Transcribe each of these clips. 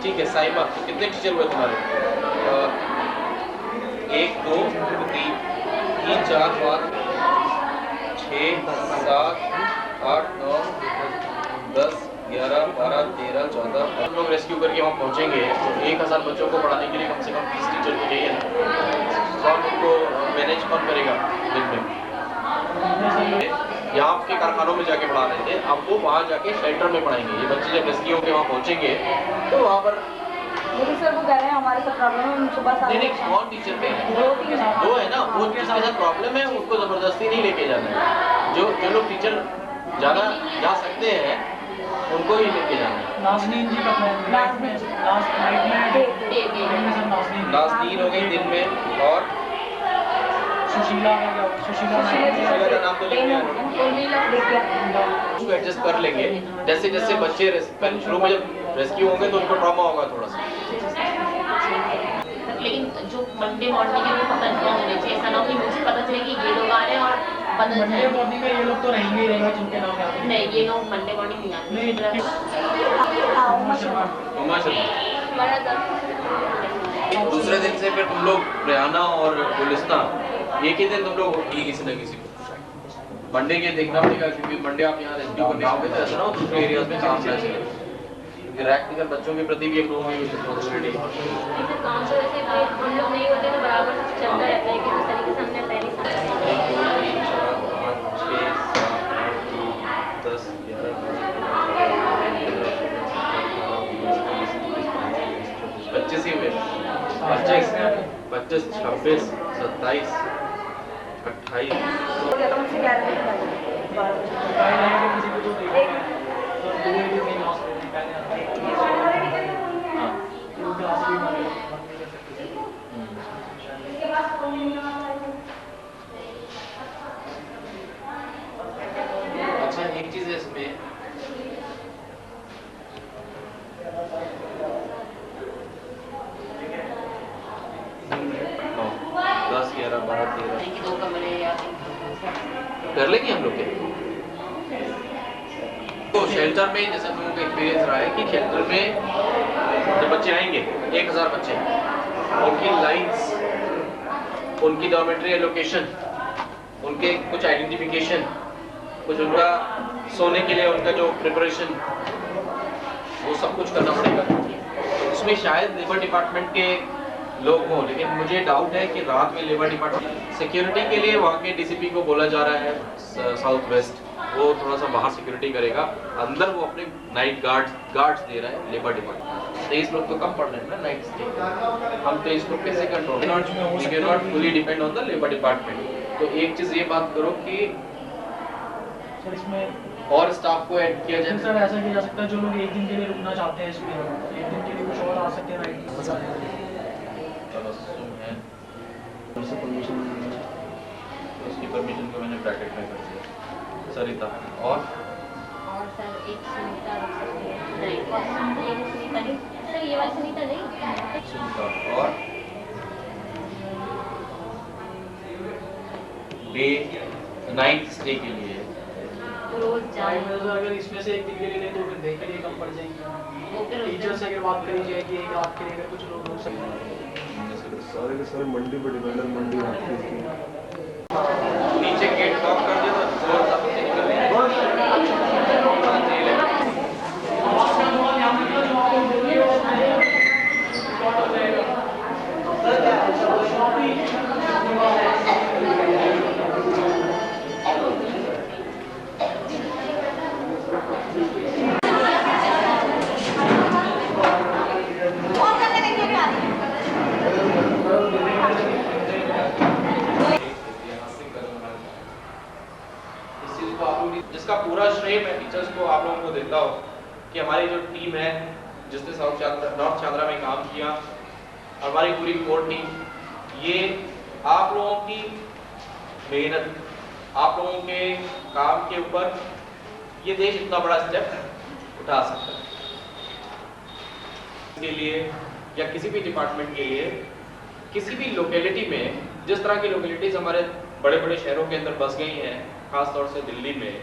ठीक है साहिबा, तो कितने टीचर हुए तुम्हारे? 1 2 3 4 5 6 7 8 9 10 11 12 13 14। हम लोग रेस्क्यू करके वहाँ पहुँचेंगे तो 1000 बच्चों को पढ़ाने के लिए कम से कम 30 टीचर तो चाहिए ना। कौन उनको मैनेज कौन करेगा दिन में? यहाँ के कारखानों में जाके पढ़ा रहे थे, अब वो वहाँ जाके शेल्टर में पढ़ाएंगे। ये बच्चे जब रेस्क्यू होकर वहाँ पहुँचेंगे तो वहाँ पर सर वो कह रहे हैं हमारे साथ प्रॉब्लम है, सुबह नहीं कौन टीचर पे है? 2 है ना, वो जिसके साथ प्रॉब्लम है उसको जबरदस्ती नहीं लेके जाना है। जो लोग टीचर जाना जा सकते हैं उनको ही लेके जाना है। नाज़नीन जी का नाज़नीन हो गई दिन में, और सुशीला का नाम तो उसको एडजस्ट कर लेंगे। जैसे जैसे बच्चे शुरू में जब रेस्क्यू होंगे तो उनको ट्रॉमा होगा थोड़ा सा, लेकिन जो मंडे मॉर्निंग है वो कंफर्म होने चाहिए। ऐसा ना हो कि मुझे पता चले कि ये लोग आ रहे हैं और बदल मंडे मॉर्निंग में ये लोग तो रहेंगे ही रहेंगे जिनके नाम याद है। नहीं, ये लोग मंडे मॉर्निंग नहीं आते। दूसरे दिन से फिर तुम लोग रेहाना और गुलिस्ता एक ही दिन तुम लोग किसी न किसी को मंडे के देखना पड़ेगा, क्योंकि मंडे आप यहाँ रेस्क्यू करने आओगे तो ऐसा ना हो दूसरे एरियाज में काम ना चले, क्योंकि रैक बच्चों के प्रति भी अप्रूव हुई ऑलरेडी। काम तो वैसे हम लोग नहीं होते तो बराबर चलता रहता है कि उस तरीके से हमने पहले 25 ही हुए, 25 26 27 अच्छा एक चीज है इसमें, कर लेंगे हम लोग के। तो शेल्टर में जैसे तुम लोग का एक्सपीरियंस रहा है कि शेल्टर में जब बच्चे आएंगे 1000 बच्चे, उनकी लाइन्स, उनकी डॉर्मेटरी एलोकेशन, उनके कुछ आइडेंटिफिकेशन, कुछ उनका सोने के लिए उनका जो प्रिपरेशन, वो सब कुछ करना पड़ेगा। तो उसमें शायद लेबर डिपार्टमेंट के लोग हों, लेकिन मुझे डाउट है कि रात में लेबर डिपार्टमेंट सिक्योरिटी के लिए वहाँ के डीसीपी को बोला जा रहा है साउथ वेस्ट, वो थोड़ा सा बाहर सिक्योरिटी करेगा, अंदर वो अपने नाइट गार्ड्स दे रहा है लेबर डिपार्टमेंट। 23 लोग तो कम पड़ रहे हैं ना नाइट स्टे, हम 23 लोग कैसे control, we cannot fully depend on the labour department. तो एक चीज ये बात करो कि सर इसमें और स्टाफ को ऐड किया जाए। सर ऐसा किया जा सकता है जो लोग एक दिन के लिए रुकना चाहते हैं इसमें, एक दिन के लिए कुछ और आ सकते हैं नाइट में। उसकी परमिशन को मैंने ब्रैकेट में कर दिया। सरिता और सर एक सुनीता नहीं, सर ये वाली सुनीता नहीं, सुनीता और डे नाइट स्टे के लिए रोज जाए। अगर इसमें से एक दिन के लिए ले तो फिर डे के लिए कम पड़ जाएंगे। टीचर से अगर बात करी जाए कि एक रात के लिए कुछ लोग हो सकते सारे के सारे मंडी पर डिपेंड है, मंडी आती है। नीचे गेट लॉक कर दिया तो जोर से बच्चे निकल रहे हैं। जिसका पूरा श्रेय मैं टीचर्स को आप लोगों को देता हूँ कि हमारी जो टीम है जिसने नॉर्थ चांद्रा में काम किया, हमारी पूरी कोर टीम, ये आप लोगों की मेहनत, आप लोगों के काम के ऊपर ये देश इतना बड़ा स्टेप उठा सकता है। के लिए या किसी भी डिपार्टमेंट के लिए, किसी भी लोकेलिटी में, जिस तरह की लोकेलिटीज हमारे बड़े बड़े शहरों के अंदर बस गई हैं, खास तौर से दिल्ली में,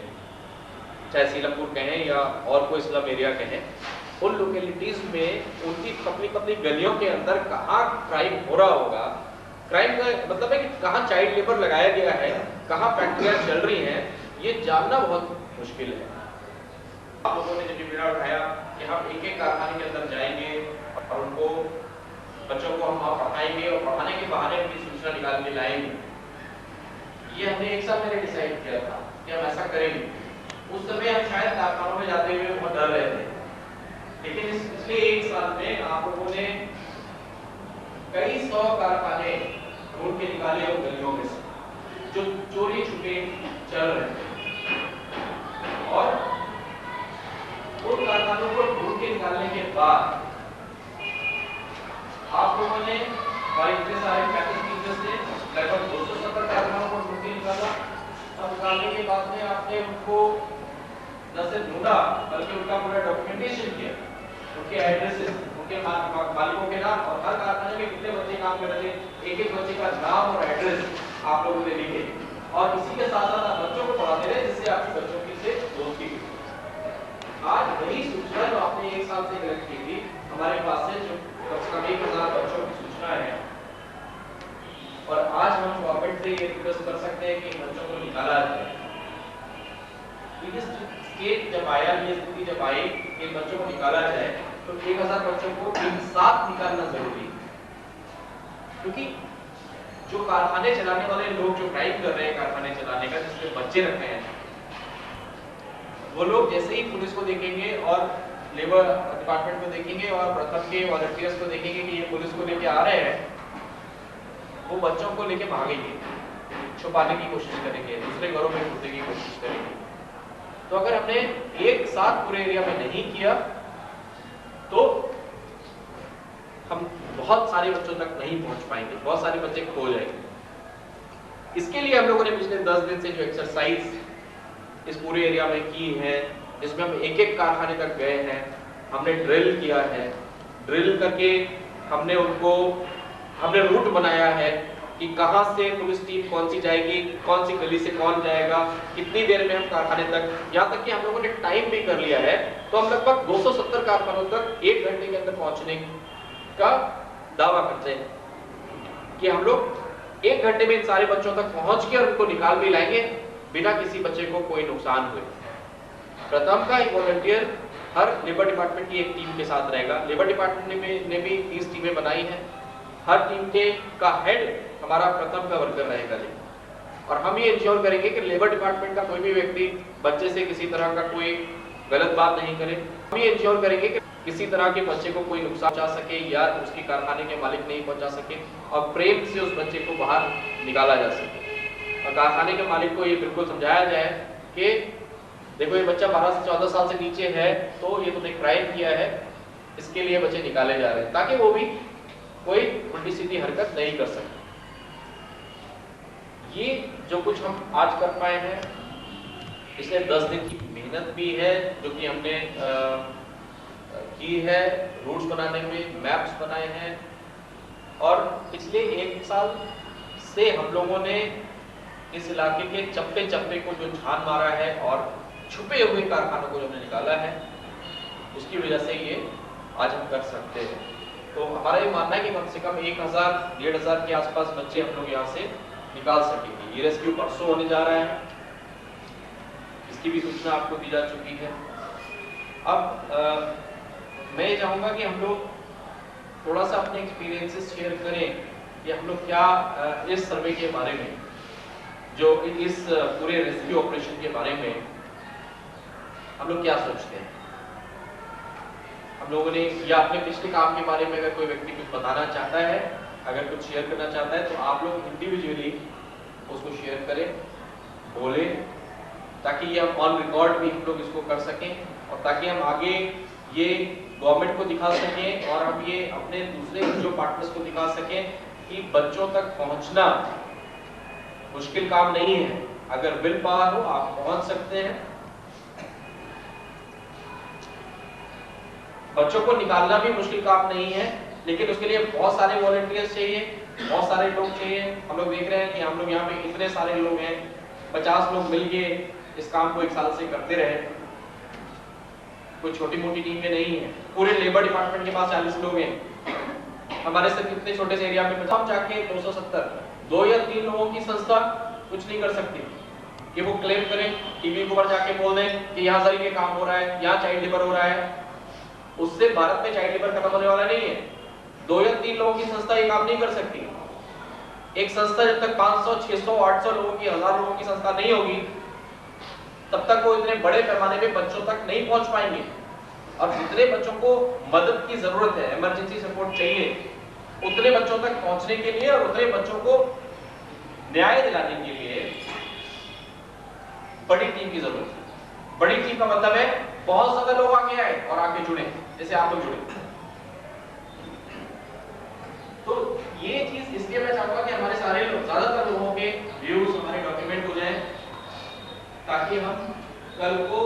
चाहे सीलमपुर कहें या और कोई स्लम एरिया कहें, उन लोकेलिटीज में उनकी पतली पतली गलियों के अंदर कहाँ क्राइम हो रहा होगा, क्राइम का मतलब है कि कहाँ चाइल्ड लेबर लगाया गया है, कहाँ फैक्ट्रियाँ चल रही हैं, ये जानना बहुत मुश्किल है। आप लोगों ने जब बीड़ा उठाया कि हम एक एक कारखाने के अंदर जाएंगे और उनको बच्चों को हम पढ़ाएंगे और पढ़ाने के बहाने उनकी सूचना निकाल के लाएंगे, ये हमने एक साल पहले डिसाइड किया था कि हम ऐसा करेंगे। उस समय हम शायद कारखानों में जाते हुए बहुत डर रहे थे, लेकिन इस पिछले एक साल में आप लोगों ने कई 100 कारखाने ढूंढ के निकाले उन गलियों में से जो चोरी छुपे चल रहे थे, और उन कारखानों को ढूंढ के निकालने के बाद आप लोगों ने हमारे इतने सारे फैकल्टी टीचर्स ने लगभग 270 कारखानों को ढूंढ के निकाला, और निकालने के बाद में आपने उनको न सिर्फ ढूंढा बल्कि उनका पूरा डॉक्यूमेंटेशन किया, उनके एड्रेसेस, उनके मालिकों के नाम, और हर कारखाने में कितने बच्चे काम कर रहे थे, एक एक बच्चे का नाम और एड्रेस आप लोगों ने लिखे, और इसी के साथ साथ आप बच्चों को पढ़ाते रहे, जिससे आपकी बच्चों की से दोस्ती हुई। आज वही सूचना जो आपने एक साल से कलेक्ट की थी हमारे पास से, जो कम से कम 1000 बच्चों की सूचना है, और आज हम गवर्नमेंट से ये रिक्वेस्ट कर सकते हैं कि बच्चों को निकाला जाए। ये स्टेट जब आया, ये स्थिति जब आई कि बच्चों को निकाला जाए, तो 1000 बच्चों को एक साथ निकालना जरूरी है, क्योंकि जो कारखाने चलाने वाले लोग जो क्राइम कर रहे हैं कारखाने चलाने का, जिसमें बच्चे रखे हैं, वो लोग जैसे ही पुलिस को देखेंगे और लेबर डिपार्टमेंट को देखेंगे और प्रथम के वॉलंटियर्स को देखेंगे कि ये पुलिस को लेके आ रहे हैं, वो बच्चों को लेके भागेंगे, छुपाने की कोशिश करेंगे, दूसरे घरों में घुसने की कोशिश करेंगे। तो अगर हमने एक साथ पूरे एरिया में नहीं किया तो हम बहुत सारे बच्चों तक नहीं पहुंच पाएंगे, बहुत सारे बच्चे खो जाएंगे। इसके लिए हम लोगों ने पिछले 10 दिन से जो एक्सरसाइज इस पूरे एरिया में की है, जिसमें हम एक एक कारखाने तक गए हैं, हमने ड्रिल किया है, ड्रिल करके हमने रूट बनाया है कि कहां से पुलिस टीम कौन सी जाएगी, कौन सी गली से कौन जाएगा, कितनी देर में हम कारखाने तक, यहाँ तक कि हम लोगों ने टाइम भी कर लिया है। तो हम लगभग 270 कारखानों तक 1 घंटे के अंदर पहुंचने का दावा करते हैं कि हम लोग 1 घंटे में इन सारे बच्चों तक पहुंच के और उनको निकाल भी लाएंगे बिना किसी बच्चे को कोई नुकसान हुए। प्रथम का एक वॉलंटियर हर लेबर डिपार्टमेंट की एक टीम के साथ रहेगा। लेबर डिपार्टमेंट ने भी 30 टीमें बनाई हैं, हर टीम का हेड हमारा प्रथम का वर्कर रहेगा। और हम ये इंश्योर करेंगे कि लेबर डिपार्टमेंट का कोई भी व्यक्ति बच्चे से किसी तरह का कोई गलत बात नहीं करे। हम ये इंश्योर करेंगे कि किसी तरह के बच्चे को कोई नुकसान पहुंचा सके या उसकी कारखाने के मालिक नहीं पहुंचा सके, और प्रेम से उस बच्चे को बाहर निकाला जा सके। और कारखाने के मालिक को ये बिल्कुल समझाया जाए कि देखो ये बच्चा 12 से 14 साल से नीचे है तो ये तुमने क्राइम किया है, इसके लिए बच्चे निकाले जा रहे हैं, ताकि वो भी कोई उल्टी सीधी हरकत नहीं कर सके। ये जो कुछ हम आज कर पाए हैं, इसमें 10 दिन की मेहनत भी है जो कि हमने की है, रूट्स बनाने में, मैप्स बनाए हैं, और पिछले 1 साल से हम लोगों ने इस इलाके के चप्पे चप्पे को जो छान मारा है और छुपे हुए कारखानों को जो हमने निकाला है, उसकी वजह से ये आज हम कर सकते हैं। तो हमारा ये मानना है कि कम से कम 1000-1500 के आसपास बच्चे हम लोग यहाँ से निकाल सकेंगे। ये रेस्क्यू परसों होने जा रहा है, इसकी भी सूचना आपको दी जा चुकी है। अब मैं ये चाहूँगा कि हम लोग थोड़ा सा अपने एक्सपीरियंसेस शेयर करें कि हम लोग क्या इस सर्वे के बारे में, जो इस पूरे रेस्क्यू ऑपरेशन के बारे में हम लोग क्या सोचते हैं। हम लोगों ने या अपने पिछले काम के बारे में अगर कोई व्यक्ति कुछ बताना चाहता है, अगर कुछ शेयर करना चाहता है, तो आप लोग इंडिविजुअली उसको शेयर करें, बोले, ताकि ये हम ऑन रिकॉर्ड भी हम लोग इसको कर सकें, और ताकि हम आगे ये गवर्नमेंट को दिखा सकें और हम ये अपने दूसरे जो पार्टनर्स को दिखा सकें कि बच्चों तक पहुंचना मुश्किल काम नहीं है। अगर विल पावर हो आप पहुंच सकते हैं। बच्चों को निकालना भी मुश्किल काम नहीं है, लेकिन उसके लिए बहुत सारे वॉलंटियर्स चाहिए, बहुत सारे लोग चाहिए। हम लोग देख रहे हैं कि हम लोग यहाँ पे इतने सारे लोग हैं, 50 लोग मिलके इस काम को 1 साल से करते रहे। कोई छोटी मोटी टीम में नहीं है। पूरे लेबर डिपार्टमेंट के पास 40 लोग हैं, हमारे सिर्फ इतने छोटे से एरिया में हम जाके 270 2 या 3 लोगों की संस्था कुछ नहीं कर सकती कि वो क्लेम करें, टीवी के ऊपर जाके बोल दें कि यहाँ जरिए काम हो रहा है, यहाँ चाइल्ड लेबर हो रहा है। उससे भारत में चाइल्ड लेबर खत्म होने वाला नहीं है। 2 या 3 लोगों की संस्था ये काम नहीं कर सकती। एक संस्था जब तक 500, 600, 800 लोगों की, 1000 लोगों की संस्था नहीं होगी, तब तक वो इतने बड़े पैमाने पे बच्चों तक नहीं पहुंच पाएंगे। और जितने बच्चों को मदद की जरूरत है, इमरजेंसी सपोर्ट चाहिए, उतने बच्चों तक पहुंचने के लिए और उतने बच्चों को न्याय दिलाने के लिए बड़ी टीम की जरूरत है। बड़ी टीम का मतलब है बहुत ज्यादा लोग आगे आए और आके जुड़े, जैसे आप लोग जुड़े। तो ये चीज इसलिए मैं चाहूंगा कि हमारे सारे लोग, ज्यादातर लोगों के व्यूज हमारे डॉक्यूमेंट हो जाएं, ताकि हम कल को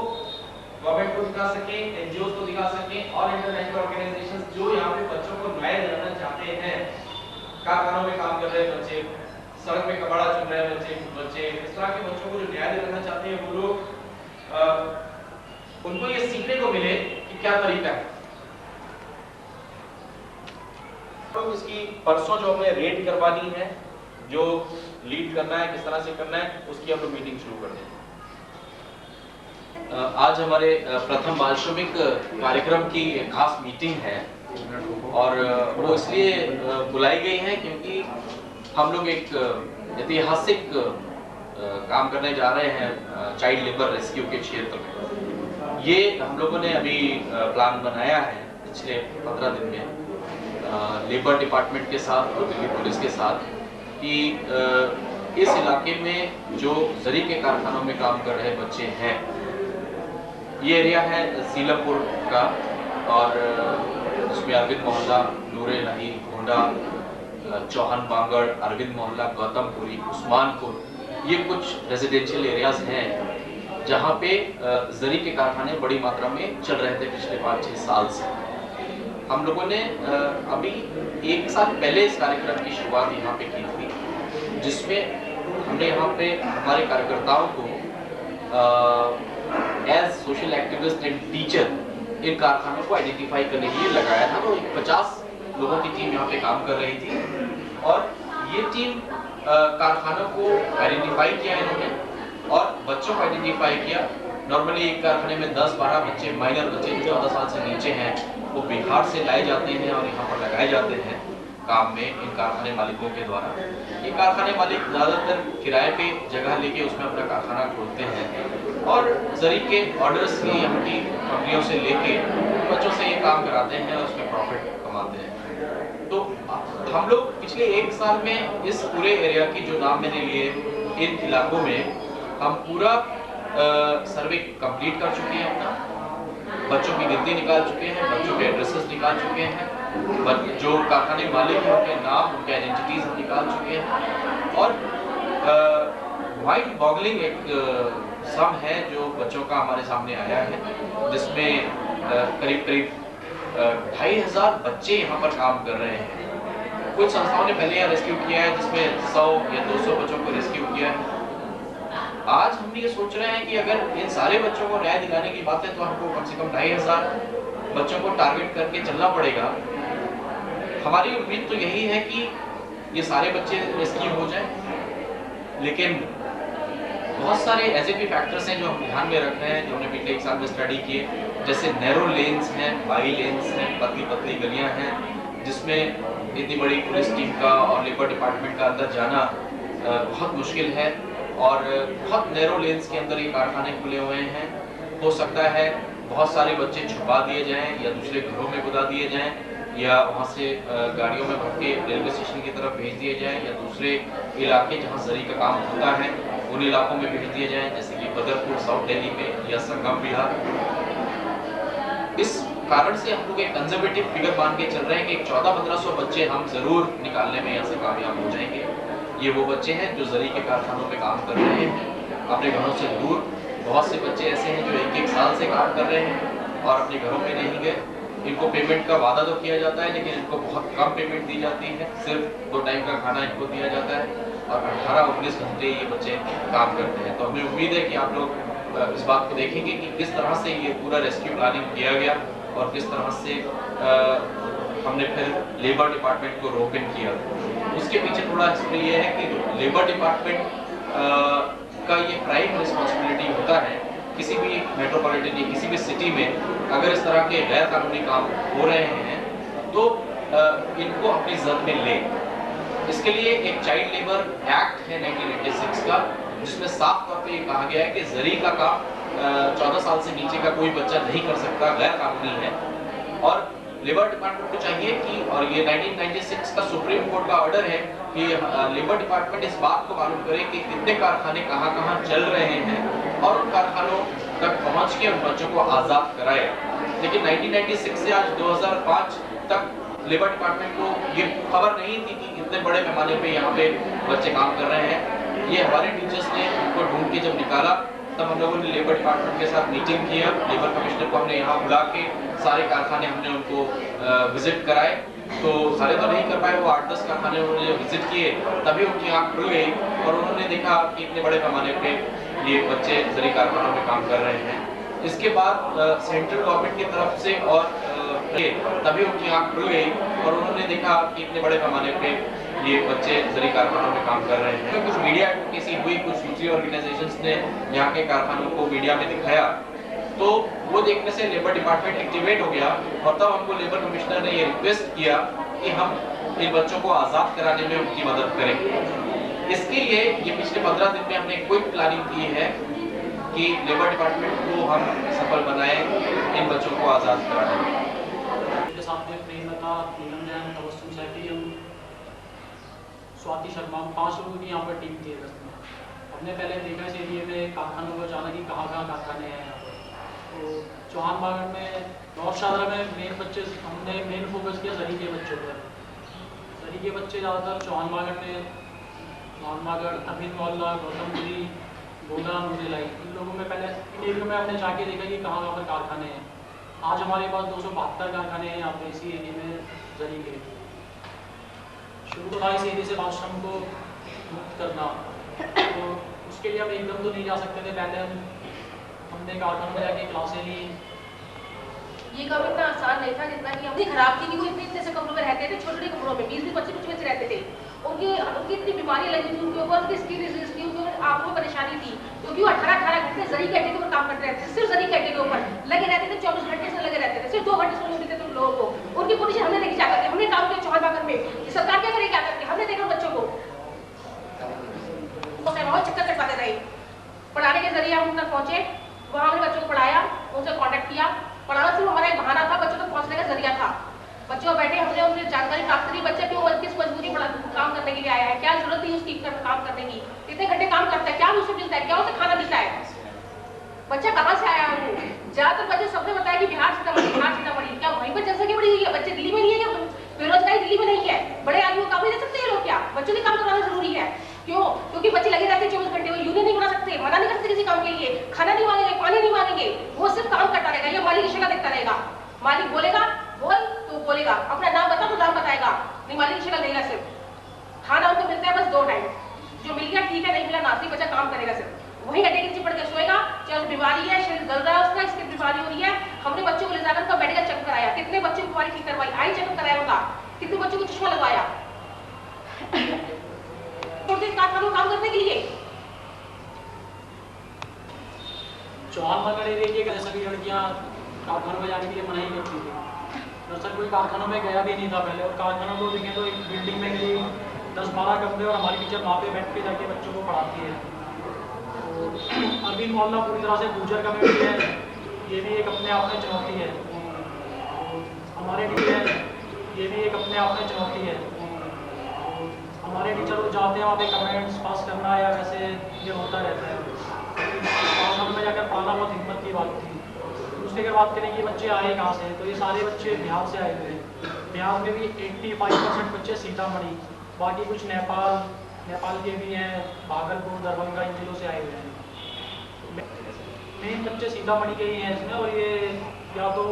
गवर्नमेंट को दिखा सकें, एनजीओ को दिखा सकें और इंटरनेशनल ऑर्गेनाइजेशंस जो यहाँ पे बच्चों को न्याय दिलाना चाहते हैं। कारखानों में काम कर रहे बच्चे, सड़क में कबाड़ा चुन रहे बच्चे, इस तरह के बच्चों को जो न्याय दिलाना चाहते हैं वो लोग, उनको ये सीखने को मिले कि क्या तरीका है। तो इसकी परसों जो हमें रेड करवानी है, जो लीड करना है, किस तरह से करना है, उसकी हम लोग मीटिंग शुरू कर देंगे। आज हमारे प्रथम बाल श्रमिक कार्यक्रम की एक खास मीटिंग है और वो इसलिए बुलाई गई है क्योंकि हम लोग एक ऐतिहासिक काम करने जा रहे हैं चाइल्ड लेबर रेस्क्यू के क्षेत्र में। ये हम लोगों ने अभी प्लान बनाया है पिछले 15 दिन में लेबर डिपार्टमेंट के साथ और दिल्ली पुलिस के साथ कि इस इलाके में जो जरी के कारखानों में काम कर रहे बच्चे हैं, ये एरिया है सीलापुर का और उसमें अरविंद मोहल्ला, नूरे नहीं, गोंडा, चौहान बांगड़, अरविंद मोहल्ला, गौतमपुरी, उस्मानपुर, ये कुछ रेजिडेंशियल एरियाज हैं जहाँ पे जरी के कारखाने बड़ी मात्रा में चल रहे थे पिछले 5-6 साल से। हम लोगों ने अभी 1 साल पहले इस कार्यक्रम की शुरुआत यहाँ पे की थी, जिसमें हमने यहाँ पे हमारे कार्यकर्ताओं को as social activist and teacher इन कारखानों को आइडेंटिफाई करने के लिए लगाया था। तो 50 लोगों की टीम यहाँ पे काम कर रही थी और ये टीम कारखानों को आइडेंटिफाई किया इन्होंने और बच्चों को आइडेंटिफाई किया। नॉर्मली एक कारखाने में 10-12 बच्चे, माइनर बच्चे जो 14 साल से नीचे हैं, वो बिहार से लाए जाते हैं और यहाँ पर लगाए जाते हैं काम में इन कारखाने मालिकों के द्वारा। ये कारखाने मालिक ज़्यादातर किराए पे जगह लेके उसमें अपना कारखाना खोलते हैं और जरी के ऑर्डर्स ही यहाँ की कंपनियों से लेके बच्चों से ये काम कराते हैं और उसमें प्रॉफिट कमाते हैं। तो हम लोग पिछले 1 साल में इस पूरे एरिया की, जो नाम मैंने लिए, इन इलाकों में हम पूरा सर्वे कंप्लीट कर चुके हैं अपना, बच्चों की गिनती निकाल चुके हैं, बच्चों के एड्रेसेस निकाल चुके हैं, जो कारखाने मालिक हैं उनके नाम, उनके आइडेंटिटीज हम निकाल चुके हैं और वाइट बॉगलिंग एक सम है जो बच्चों का हमारे सामने आया है, जिसमें करीब 2500 बच्चे यहाँ पर काम कर रहे हैं। कुछ संस्थाओं ने पहले यहाँ रेस्क्यू किया है जिसमें 100 या 200 बच्चों को रेस्क्यू किया है। आज हम ये सोच रहे हैं कि अगर इन सारे बच्चों को न्याय दिलाने की बात है तो हमको कम से कम 2500 बच्चों को टारगेट करके चलना पड़ेगा। हमारी उम्मीद तो यही है कि ये सारे बच्चे रेस्क्यू हो जाएं, लेकिन बहुत सारे ऐसे भी फैक्टर्स हैं जो हम ध्यान में रख रहे हैं, जो हमने पिछले 1 साल में स्टडी किए, जैसे नैरो लेन्स हैं, बाई लेन्स हैं, पतली पतली गलियां हैं, जिसमें इतनी बड़ी पुलिस टीम का और लेबर डिपार्टमेंट का अंदर जाना बहुत मुश्किल है और बहुत नैरो लेन्स के अंदर ये कारखाने खुले हुए हैं। हो सकता है बहुत सारे बच्चे छुपा दिए जाएं या दूसरे घरों में बुला दिए जाएं या वहाँ से गाड़ियों में भर के रेलवे स्टेशन की तरफ भेज दिए जाएं या दूसरे इलाके जहाँ जरी का काम होता है उन इलाकों में भेज दिए जाएं, जैसे कि बदरपुर साउथ दिल्ली में या संगम बिहार। इस कारण से हम लोग एक कंजर्वेटिव फिगर मान के चल रहे हैं कि 1400-1500 बच्चे हम जरूर निकालने में यहाँ से कामयाब हो जाएंगे। ये वो बच्चे हैं जो जरी के कारखानों में काम कर रहे हैं अपने घरों से दूर। बहुत से बच्चे ऐसे हैं जो 1-1 साल से काम कर रहे हैं और अपने घरों में नहीं गए। इनको पेमेंट का वादा तो किया जाता है, लेकिन इनको बहुत कम पेमेंट दी जाती है, सिर्फ 2 टाइम का खाना इनको दिया जाता है और 18-19 घंटे ये बच्चे काम करते हैं। तो हमें उम्मीद है कि आप लोग इस बात को देखेंगे कि किस तरह से ये पूरा रेस्क्यू प्लानिंग किया गया और किस तरह से हमने फिर लेबर डिपार्टमेंट को रोक इन किया। उसके पीछे थोड़ा हिस्ट्री ये है कि लेबर डिपार्टमेंट का ये प्राइम रिस्पॉन्सिबिलिटी होता है किसी भी मेट्रोपॉलिटन या किसी भी सिटी में अगर इस तरह के गैर कानूनी काम हो रहे हैं तो इनको अपनी जद में ले। इसके लिए एक चाइल्ड लेबर एक्ट है 1986 का, जिसमें साफ तौर पे ये कहा गया है कि जरी का काम 14 साल से नीचे का कोई बच्चा नहीं कर सकता, गैर कानूनी है। और लेबर डिपार्टमेंट को चाहिए कि, और ये 1996 का सुप्रीम कोर्ट का ऑर्डर है कि लेबर डिपार्टमेंट इस बात को मालूम करे कि कितने कारखाने कहाँ चल रहे हैं और उन कारखानों तक पहुँच के उन बच्चों को आज़ाद कराए। लेकिन 1996 से आज 2005 तक लेबर डिपार्टमेंट को ये खबर नहीं थी कि इतने बड़े पैमाने पे यहाँ पे बच्चे काम कर रहे हैं। ये हमारे टीचर्स ने उनको ढूंढ के जब निकाला तब हम लोगों ने लेबर डिपार्टमेंट के साथ मीटिंग किया। लेबर कमिश्नर को हमने यहाँ बुला के सारे कारखाने हमने उनको विजिट कराए। तो सारे तो नहीं कर पाए, वो 8-10 कारखाने उन्होंने जब विजिट किए तभी उनकी आँख खुल गई और उन्होंने देखा कि इतने बड़े पैमाने पे ये बच्चे जरी कारखानों में काम कर रहे हैं। इसके बाद सेंट्रल गवर्नमेंट की तरफ से और तभी उनकी आँख खुल गई और उन्होंने देखा कि इतने बड़े पैमाने पे ये बच्चे जरी कारखानों में काम कर रहे हैं। कुछ मीडिया एडवोकेसी हुई, कुछ दूसरी ऑर्गेनाइजेशंस ने यहाँ के कारखानों को मीडिया में दिखाया, तो वो देखने से लेबर डिपार्टमेंट एक्टिवेट हो गया और तब हमको लेबर कमिश्नर ने ये रिक्वेस्ट किया कि हम इन बच्चों को आज़ाद कराने में उनकी मदद करें। इसके लिए ये पिछले 15 दिन में हमने क्विक प्लानिंग की है कि लेबर डिपार्टमेंट को हम सफल बनाएं इन बच्चों को आज़ाद कराने में। स्वाति शर्मा, 5 लोगों की यहाँ पर टीम थी। हमने पहले देखा इस एरिए में कारखानों को जाना कि कहाँ कारखाने हैं यहाँ पर। तो चौहान बागड़ में, नॉर्थ शाहदरा में हमने मेन फोकस किया जरी के बच्चों पर। जरी के बच्चे ज़्यादातर चौहान बागड़ में, चौहान बागड़, अभिन मोहल्ला, गौतमपुरी, गोला, नूरेलाई, इन लोगों में पहले इन एरियो में हमने जाके देखा कि कहाँ पर कारखाने हैं। आज हमारे पास 272 कारखाने हैं यहाँ पर इसी एरिए में जरी के। शुरू तो था इस एरिया से बाल श्रम को मुक्त करना, तो उसके लिए हम एकदम तो नहीं जा सकते थे। पहले हमने कारखानों में जाके क्लासें ली। ये काम इतना आसान नहीं था जितना कि हमने खराब थी कि वो इतने से कमरों में रहते थे, छोटे छोटे कमरों में 20-20 बच्चे रहते थे। उनकी इतनी बीमारी लगी थी उनके ऊपर, उनकी स्किन डिजीज थी, उनके ऊपर आंखों में परेशानी थी, क्योंकि वो 18 घंटे जरी के अड्डे के ऊपर काम करते रहते थे। सिर्फ जरी के अड्डे के ऊपर लगे रहते थे, 24 घंटे से लगे रहते थे। सिर्फ 2 घंटे सोने देते थे उन लोगों को। उनकी पोजीशन हमने देखी जाकर के, हमने काम किया चौहान बागड़ में। सरकार क्या करेगी आकर के? हमने देखा बच्चों को चक्कर कटवाते रहे। पढ़ाने के जरिए हम उन तक पहुंचे, वहाँ हमने बच्चों को पढ़ाया, उनसे कॉन्टेक्ट किया। पढ़ाना सिर्फ हमारा एक बहाना था, बच्चों तक पहुंचने का जरिया था। बच्चों बैठे हमने उनसे जानकारी प्राप्त करी, बच्चे क्यों किस मजबूरी काम करने के लिए आया है, क्या जरूरत थी उसकी काम करने की, कितने घंटे काम करता है, क्या उसे मिलता है, क्या उसे खाना मिलता है, बच्चा कहाँ से आया है। ज्यादातर बच्चे सबने बताया कि बिहार सीतामढ़ी। क्या वहीं पर जनसंख्या बढ़ी हुई है? बच्चे दिल्ली में नहीं है क्या? बेरोजगारी दिल्ली में नहीं है? बड़े आदमी काम नहीं दे सकते ये लोग क्या? बच्चों के काम कराना जरूरी है। क्यों? क्योंकि बच्चे लगे रहते हैं 24 घंटे। वो यूनियन नहीं बना सकते, मना नहीं कर सकते किसी काम के लिए, खाना नहीं मांगेंगे, पानी नहीं मांगेंगे, वो सिर्फ काम करता रहेगा। ये मालिक की शक्ल देखता रहेगा। मालिक बोलेगा बोल तो बोलेगा, अपना नाम बता तो नाम बताएगा, नहीं मालिक की शक्ल देगा। सिर्फ खाना उनको मिलता है बस 2 टाइम, जो मिल गया ठीक है, नहीं मिला नासी, बच्चा काम करेगा सिर्फ वही अड्डे के नीचे पड़ के सोएगा। चाहे बीमारी है, शरीर गल रहा है उसका, इसकी बीमारी हो रही है। हमने बच्चों को ले जाकर उनका मेडिकल चेकअप कराया, कितने बच्चों की बीमारी ठीक करवाई, आई चेकअप कराया उनका, कितने बच्चों को चश्मा लगवाया कारखानों काम करने के लिए। चौहान बागड़ एरिया के सभी लड़कियां कारखानों में जाने के लिए मनाही करती थी। दरअसल कोई कारखानों में गया भी नहीं था पहले, और कारखानों को देखें तो एक बिल्डिंग में करीब 10-12 कमरे और हमारी टीचर वहाँ पे बैठ के जाके बच्चों को पढ़ाती है। तो अरविंद मोहल्ला पूरी तरह से गुर्जर कम्युनिटी है, ये भी एक अपने आप में चुनौती है। हमारे टीचर ये भी एक अपने आप में चुनौती है। हमारे टीचर लोग जाते हैं वहाँ पे कमेंट्स पास करना या वैसे ये होता रहता है। कारखानों में जाकर पढ़ाना बहुत हिम्मत की बात थी। दूसरी अगर बात करें कि बच्चे आए कहाँ से, तो ये सारे बच्चे बिहार से आए हुए हैं। बिहार में भी 85% बच्चे सीतामढ़ी, बाकी कुछ नेपाल के भी हैं, भागलपुर, दरभंगा, इन जिलों से आए हुए हैं। मेन बच्चे सीतामढ़ी के ही हैं इसमें, और ये या तो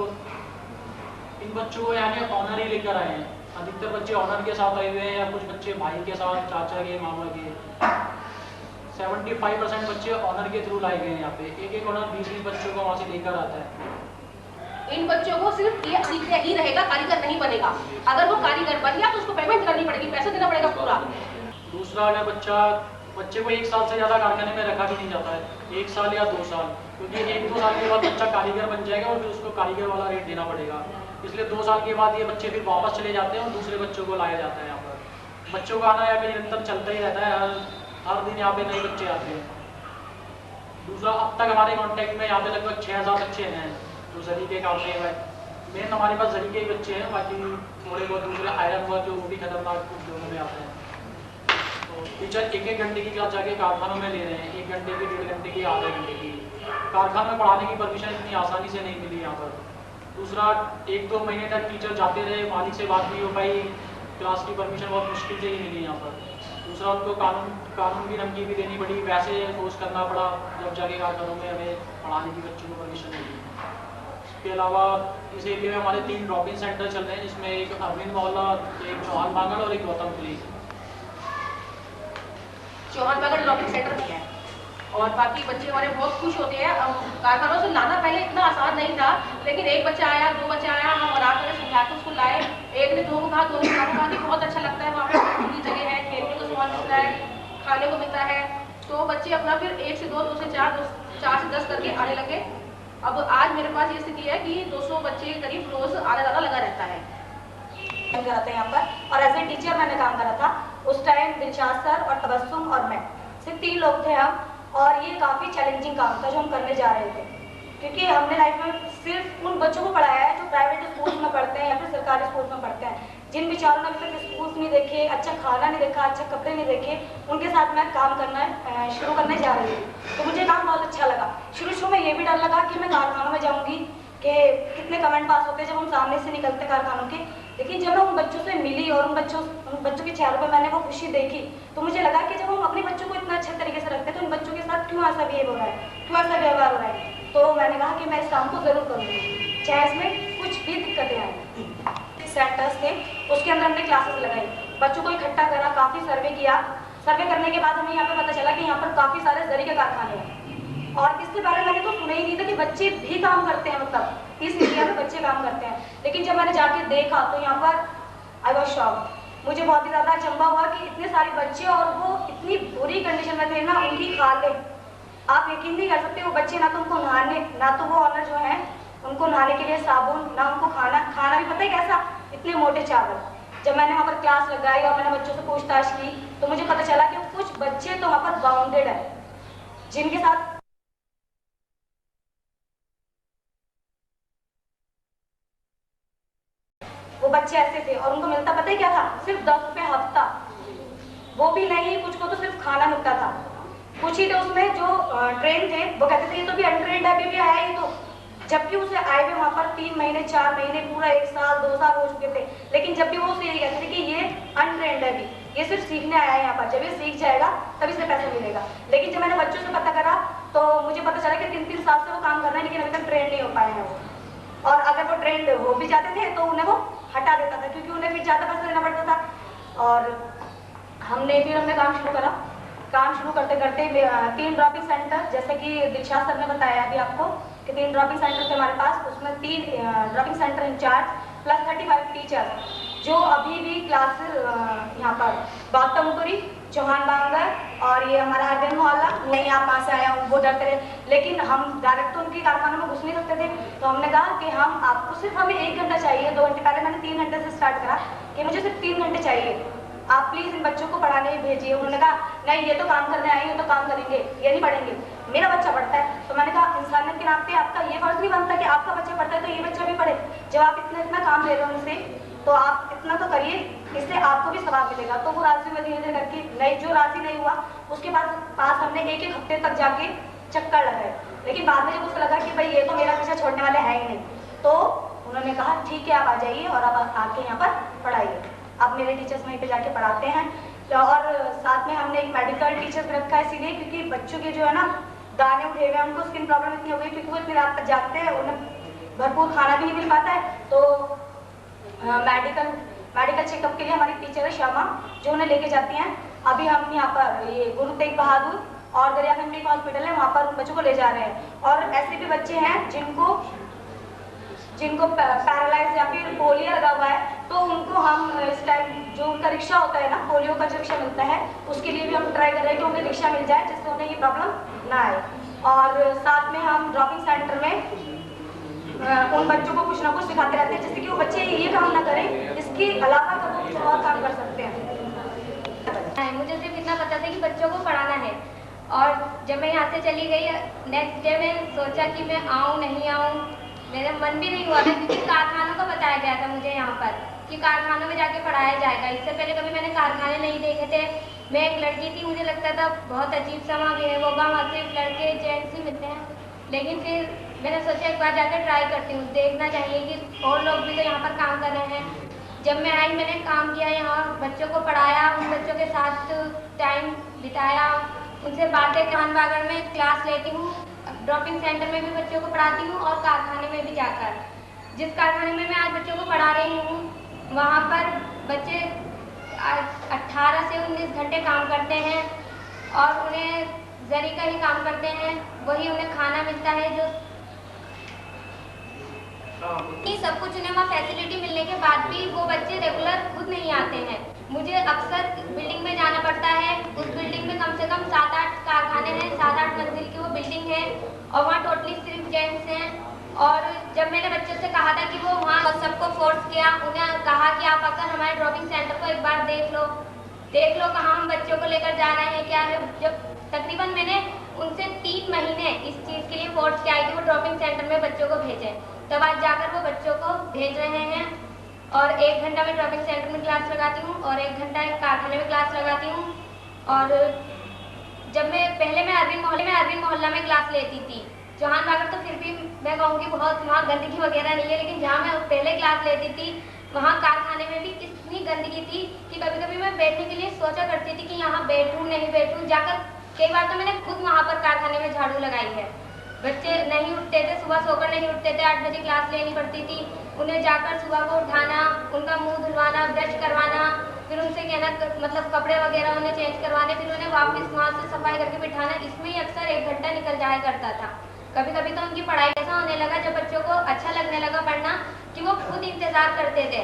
इन बच्चों को यानी ऑनर ही लेकर आए हैं। अधिकतर बच्चे ऑनर के साथ आए हुए हैं, या कुछ बच्चे भाई के साथ, चाचा के, मामा के। 75% बच्चे ऑनर के थ्रू लाए गए हैं यहाँ पे। एक ऑनर 20-20 बच्चों को वहाँ से लेकर आता है। इन बच्चों को सिर्फ ये सीखने ही रहेगा, कारीगर नहीं बनेगा। अगर वो कारीगर बन गया तो उसको पेमेंट करनी पड़ेगी, पैसा देना पड़ेगा पूरा। दूसरा, अगर बच्चे को 1 साल से ज़्यादा कारखाने में रखा भी नहीं जाता है, 1 साल या 2 साल, क्योंकि 1-2 साल के बाद बच्चा कारीगर बन जाएगा और फिर उसको कारीगर वाला रेट देना पड़ेगा। इसलिए 2 साल के बाद ये बच्चे फिर वापस चले जाते हैं और दूसरे बच्चों को लाया जाता है यहाँ पर। बच्चों का आना यहाँ पे निरंतर चलता ही रहता है, हर दिन यहाँ पे नए बच्चे आते हैं। दूसरा, अब तक हमारे कॉन्टैक्ट में यहाँ पे लगभग 6000 बच्चे हैं जो जरी के काम में है। मेन हमारे पास जरी के ही बच्चे हैं, बाकी थोड़े बहुत दूसरे आयरन वर्क जो वो भी खतरनाक उद्योगों में आते हैं। तो टीचर 1-1 घंटे की क्लास जाके कारखानों में ले रहे हैं, 1 घंटे की, 1.5 घंटे की, आधे घंटे की। कारखाने में पढ़ाने की परमिशन इतनी आसानी से नहीं मिली यहाँ पर। दूसरा, 1-2 महीने तक टीचर जाते रहे, मालिक से बात नहीं हो पाई, क्लास की परमिशन बहुत मुश्किल से ही मिली यहाँ पर। दूसरा, उनको कानून की धमकी भी देनी पड़ी, वैसे फोर्स करना पड़ा, जब जाके कारखानों में हमें पढ़ाने की बच्चों को परमिशन मिली। इसके अलावा इस एरिया में हमारे 3 ड्रॉप इन सेंटर चल रहे हैं, जिसमें एक अरविंद मोहल्ला, एक चौहान बागड़ और एक गौतम पुरी। चौहान बागड़ ड्रॉप इन सेंटर भी है और बाकी बच्चे हमारे बहुत खुश होते हैं। कारखानों से लाना पहले इतना आसान नहीं था, लेकिन 1 बच्चा आया, 2 बच्चा आया, हम आराम से समझा के उसको लाए। एक ने 2 को कहा, 2 ने कहा कि बहुत अच्छा लगता है, वहाँ पर खुली जगह है, खेलने को सामान मिलता है, खाने को मिलता है। तो बच्चे अपना फिर 1 से 2, 2 से 4, 4 से 10 करके आने लगे। अब आज मेरे पास ये स्थिति है कि 200 बच्चे करीब रोज आना जाना लगा रहता है। करा था यहाँ पर, और एज ए टीचर मैंने काम करा था उस टाइम। दिलशाद सर और तबस्सुम और मैं, सिर्फ 3 लोग थे हम, और ये काफ़ी चैलेंजिंग काम था जो हम करने जा रहे थे, क्योंकि हमने लाइफ में सिर्फ उन बच्चों को पढ़ाया है जो प्राइवेट स्कूल्स में पढ़ते हैं या फिर सरकारी स्कूल्स में पढ़ते हैं, जिन बेचारों ने अभी तक स्कूल्स नहीं देखे, अच्छा खाना नहीं देखा, अच्छा कपड़े नहीं देखे, उनके साथ मैं काम करना शुरू करने जा रही थी। तो मुझे काम बहुत अच्छा लगा। शुरू में ये भी डर लगा कि मैं कारखानों में जाऊँगी कि कितने कमेंट पास होते जब हम सामने से निकलते कारखानों के, लेकिन जब मैं उन बच्चों से मिली और उन बच्चों के चेहरों पर मैंने वो खुशी देखी, तो मुझे लगा कि जब हम अपने बच्चों को इतना अच्छे तरीके से रखते हैं तो उन बच्चों के साथ क्यों ऐसा बिहेव हो रहा है, क्यों ऐसा व्यवहार हो रहा है। तो मैंने कहा कि मैं इस काम को जरूर करूँगी, चाहे इसमें कुछ भी दिक्कतें आए। सेंटर्स थे, उसके अंदर हमने क्लासेस लगाई, बच्चों को इकट्ठा करा, काफ़ी सर्वे किया। सर्वे करने के बाद हमें यहाँ पे पता चला कि यहाँ पर काफ़ी सारे जरी के कारखाने हैं, और इसके बारे में मैंने तो सुना ही नहीं था कि बच्चे भी काम करते हैं, मतलब इस एरिया में बच्चे काम करते हैं। लेकिन जब मैंने जाके देखा तो यहाँ पर आई वॉज शॉक्ड। मुझे बहुत ही ज़्यादा अचंभा हुआ कि इतने सारे बच्चे और वो इतनी बुरी कंडीशन में थे ना, उनकी खाले आप यकीन नहीं कर सकते। वो बच्चे ना तो उनको नहाने, ना तो वो ऑनर जो है उनको नहाने के लिए साबुन, ना उनको खाना भी पता है कैसा, इतने मोटे चावल। जब मैंने वहाँ पर क्लास लगाई और मैंने बच्चों से पूछताछ की तो मुझे पता चला कि कुछ बच्चे तो वहाँ पर बाउंडेड है, जिनके साथ वो बच्चे ऐसे थे और उनको मिलता पता है क्या था, सिर्फ 10 रुपये हफ्ता, वो भी नहीं, कुछ को तो सिर्फ खाना मिलता था। कुछ ही थे उसमें जो ट्रेन थे, वो कहते थे ये तो भी अनट्रेंड है, अभी भी आया ही तो, जबकि उसे आए हुए वहाँ पर 3 महीने 4 महीने पूरा 1 साल 2 साल हो चुके थे, लेकिन जब भी वो उसे यही कहते थे कि ये अनट्रेंड है, अभी ये सिर्फ सीखने आया है यहाँ पर, जब ये सीख जाएगा तभी इसे पैसा मिलेगा। लेकिन जब मैंने बच्चों से पता करा तो मुझे पता चला कि 3-3 साल से वो काम कर रहे हैं, लेकिन अभी तक ट्रेंड नहीं हो पाए हैं वो, और अगर वो ट्रेंड हो भी जाते थे तो उन्हें वो हटा देता था, क्योंकि उन्हें फिर ज़्यादा पैसा देना पड़ता था। और हमने काम शुरू करा। काम शुरू करते करते 3 ड्रॉपिंग सेंटर, जैसे कि दिलशाद सर ने बताया अभी आपको कि 3 ड्रॉपिंग सेंटर थे हमारे पास, उसमें 3 dropping centre incharge plus 35 teacher जो अभी भी क्लास यहाँ पर गौतमपुरी, चौहान बांगर और ये हमारा अरविंद मोहल्ला, नहीं आप पास से आया हूँ, वो डरते रहे। लेकिन हम डायरेक्ट तो उनके कारखानों में घुस नहीं सकते थे, तो हमने कहा कि हम आपको सिर्फ हमें 1 घंटा चाहिए, 2 घंटे पहले मैंने 3 घंटे से स्टार्ट करा कि मुझे सिर्फ 3 घंटे चाहिए, आप प्लीज़ इन बच्चों को पढ़ाने भेजिए। उन्होंने कहा नहीं ये तो काम करने आए हैं, तो काम करेंगे, ये नहीं पढ़ेंगे, मेरा बच्चा पढ़ता है। तो मैंने कहा इंसानियत के नाते आपका ये फर्ज नहीं बनता कि आपका बच्चा पढ़ता है तो ये बच्चा भी पढ़े, जब आप इतना काम ले रहे हो उनसे तो आप इतना तो करिए, इससे आपको भी सवाब मिलेगा। तो वो राजी हुए धीरे धीरे करके, नहीं जो राजी नहीं हुआ उसके पास हमने 1-1 हफ्ते तक जाके चक्कर लगाए, लेकिन बाद में जब उसको लगा कि भाई ये तो मेरा पीछा छोड़ने वाले हैं ही नहीं, तो उन्होंने कहा ठीक है आप आ जाइए और आप आके यहाँ पर पढ़ाइए। अब मेरे टीचर्स वहीं पे जाके पढ़ाते हैं, और साथ में हमने एक मेडिकल टीचर भी रखा है, इसीलिए क्योंकि बच्चों के जो है ना दाने उठे हुए हैं, उनको स्किन प्रॉब्लम इतनी हो गई क्योंकि वो इतनी रात तक जागते हैं, उन्हें भरपूर खाना भी नहीं मिल पाता है। तो मेडिकल चेकअप के लिए हमारी टीचर है श्यामा, जो उन्हें लेके जाती हैं। अभी हम यहाँ पर ये गुरु तेग बहादुर और दरिया फैमिली का हॉस्पिटल है, वहाँ पर उन बच्चों को ले जा रहे हैं। और ऐसे भी बच्चे हैं जिनको पैरालाइज या फिर पोलियो लगा हुआ है, तो उनको हम इस टाइम जो उनका रिक्शा होता है ना, पोलियो का जो रिक्शा मिलता है, उसके लिए भी हम ट्राई कर रहे हैं कि उन्हें रिक्शा मिल जाए जिससे उन्हें ये प्रॉब्लम ना आए। और साथ में हम ड्रॉपिंग सेंटर में उन बच्चों को कुछ ना कुछ सिखाते रहते हैं, जिससे कि वो बच्चे ये काम ना करें, इसके अलावा अगर वो कुछ और काम कर सकते हैं। मुझे सिर्फ इतना पता था कि बच्चों को पढ़ाना है, और जब मैं यहाँ से चली गई नेक्स्ट डे मैं सोचा कि मैं आऊँ नहीं आऊँ, मेरा मन भी नहीं हुआ था, क्योंकि कारखानों का बताया गया था मुझे यहाँ पर कि कारखानों में जाके पढ़ाया जाएगा। इससे पहले कभी मैंने कारखाने नहीं देखे थे। मैं एक लड़की थी, मुझे लगता था बहुत अजीब सा वहाँ है, वो वहाँ सिर्फ लड़के जेंट्स ही मिलते हैं, लेकिन फिर मैंने सोचा एक बार जाकर ट्राई करती हूँ, देखना चाहिए कि और लोग भी तो यहाँ पर काम कर रहे हैं। जब मैं आई मैंने काम किया, यहाँ बच्चों को पढ़ाया, उन बच्चों के साथ टाइम बिताया, उनसे बातें कान बागड़ में क्लास लेती हूँ, ड्रॉपिंग सेंटर में भी बच्चों को पढ़ाती हूँ और कारखाने में भी जाकर। जिस कारखाने में मैं आज बच्चों को पढ़ा रही हूँ, वहाँ पर बच्चे 18 से 19 घंटे काम करते हैं और उन्हें जरी का ही काम करते हैं, वही उन्हें खाना मिलता है जो सब कुछ उन्हें वहाँ फैसिलिटी मिलने के बाद भी वो बच्चे रेगुलर खुद नहीं आते हैं। मुझे अक्सर बिल्डिंग में जाना पड़ता है, उस बिल्डिंग में कम से कम 7-8 कारखाने हैं, 7-8 मंजिल की वो बिल्डिंग है और वहाँ टोटली सिर्फ जेंट्स हैं। और जब मैंने बच्चों से कहा था कि वो वहाँ सबको फोर्स किया, उन्हें कहा कि आप आकर हमारे ड्रॉपिंग सेंटर को एक बार देख लो कहाँ हम बच्चों को लेकर जा रहे हैं, क्या है। जब तकरीबन मैंने उनसे 3 महीने इस चीज़ के लिए फोर्स किया कि वो ड्रॉपिंग सेंटर में बच्चों को भेजें, तब आज जाकर वो बच्चों को भेज रहे हैं। और 1 घंटा मैं ड्रॉपिंग सेंटर में क्लास लगाती हूँ और 1 घंटा एक कारखाने में क्लास लगाती हूँ। और जब मैं पहले मैं अरविंद मोहल्ला में क्लास लेती थी, जहान बागर तो फिर भी मैं कहूँगी बहुत वहाँ गंदगी वगैरह नहीं है, लेकिन जहाँ मैं पहले क्लास लेती थी वहाँ कारखाने में भी कितनी गंदगी थी कि कभी कभी मैं बैठने के लिए सोचा करती थी कि यहाँ बैठूँ नहीं बैठूँ। जाकर कई बार तो मैंने खुद वहाँ पर कारखाने में झाड़ू लगाई है। बच्चे नहीं उठते थे, सुबह सोकर नहीं उठते थे, 8 बजे क्लास लेनी पड़ती थी, उन्हें जाकर सुबह को उठाना, उनका मुंह धुलवाना, ब्रश करवाना, फिर उनसे कहना मतलब कपड़े वगैरह उन्हें चेंज करवाने, फिर उन्हें वापस वहाँ से सफाई करके बिठाना, इसमें ही अक्सर 1 घंटा निकल जाया करता था। कभी कभी तो उनकी पढ़ाई ऐसा होने लगा जब बच्चों को अच्छा लगने लगा पढ़ना कि वो खुद इंतजार करते थे।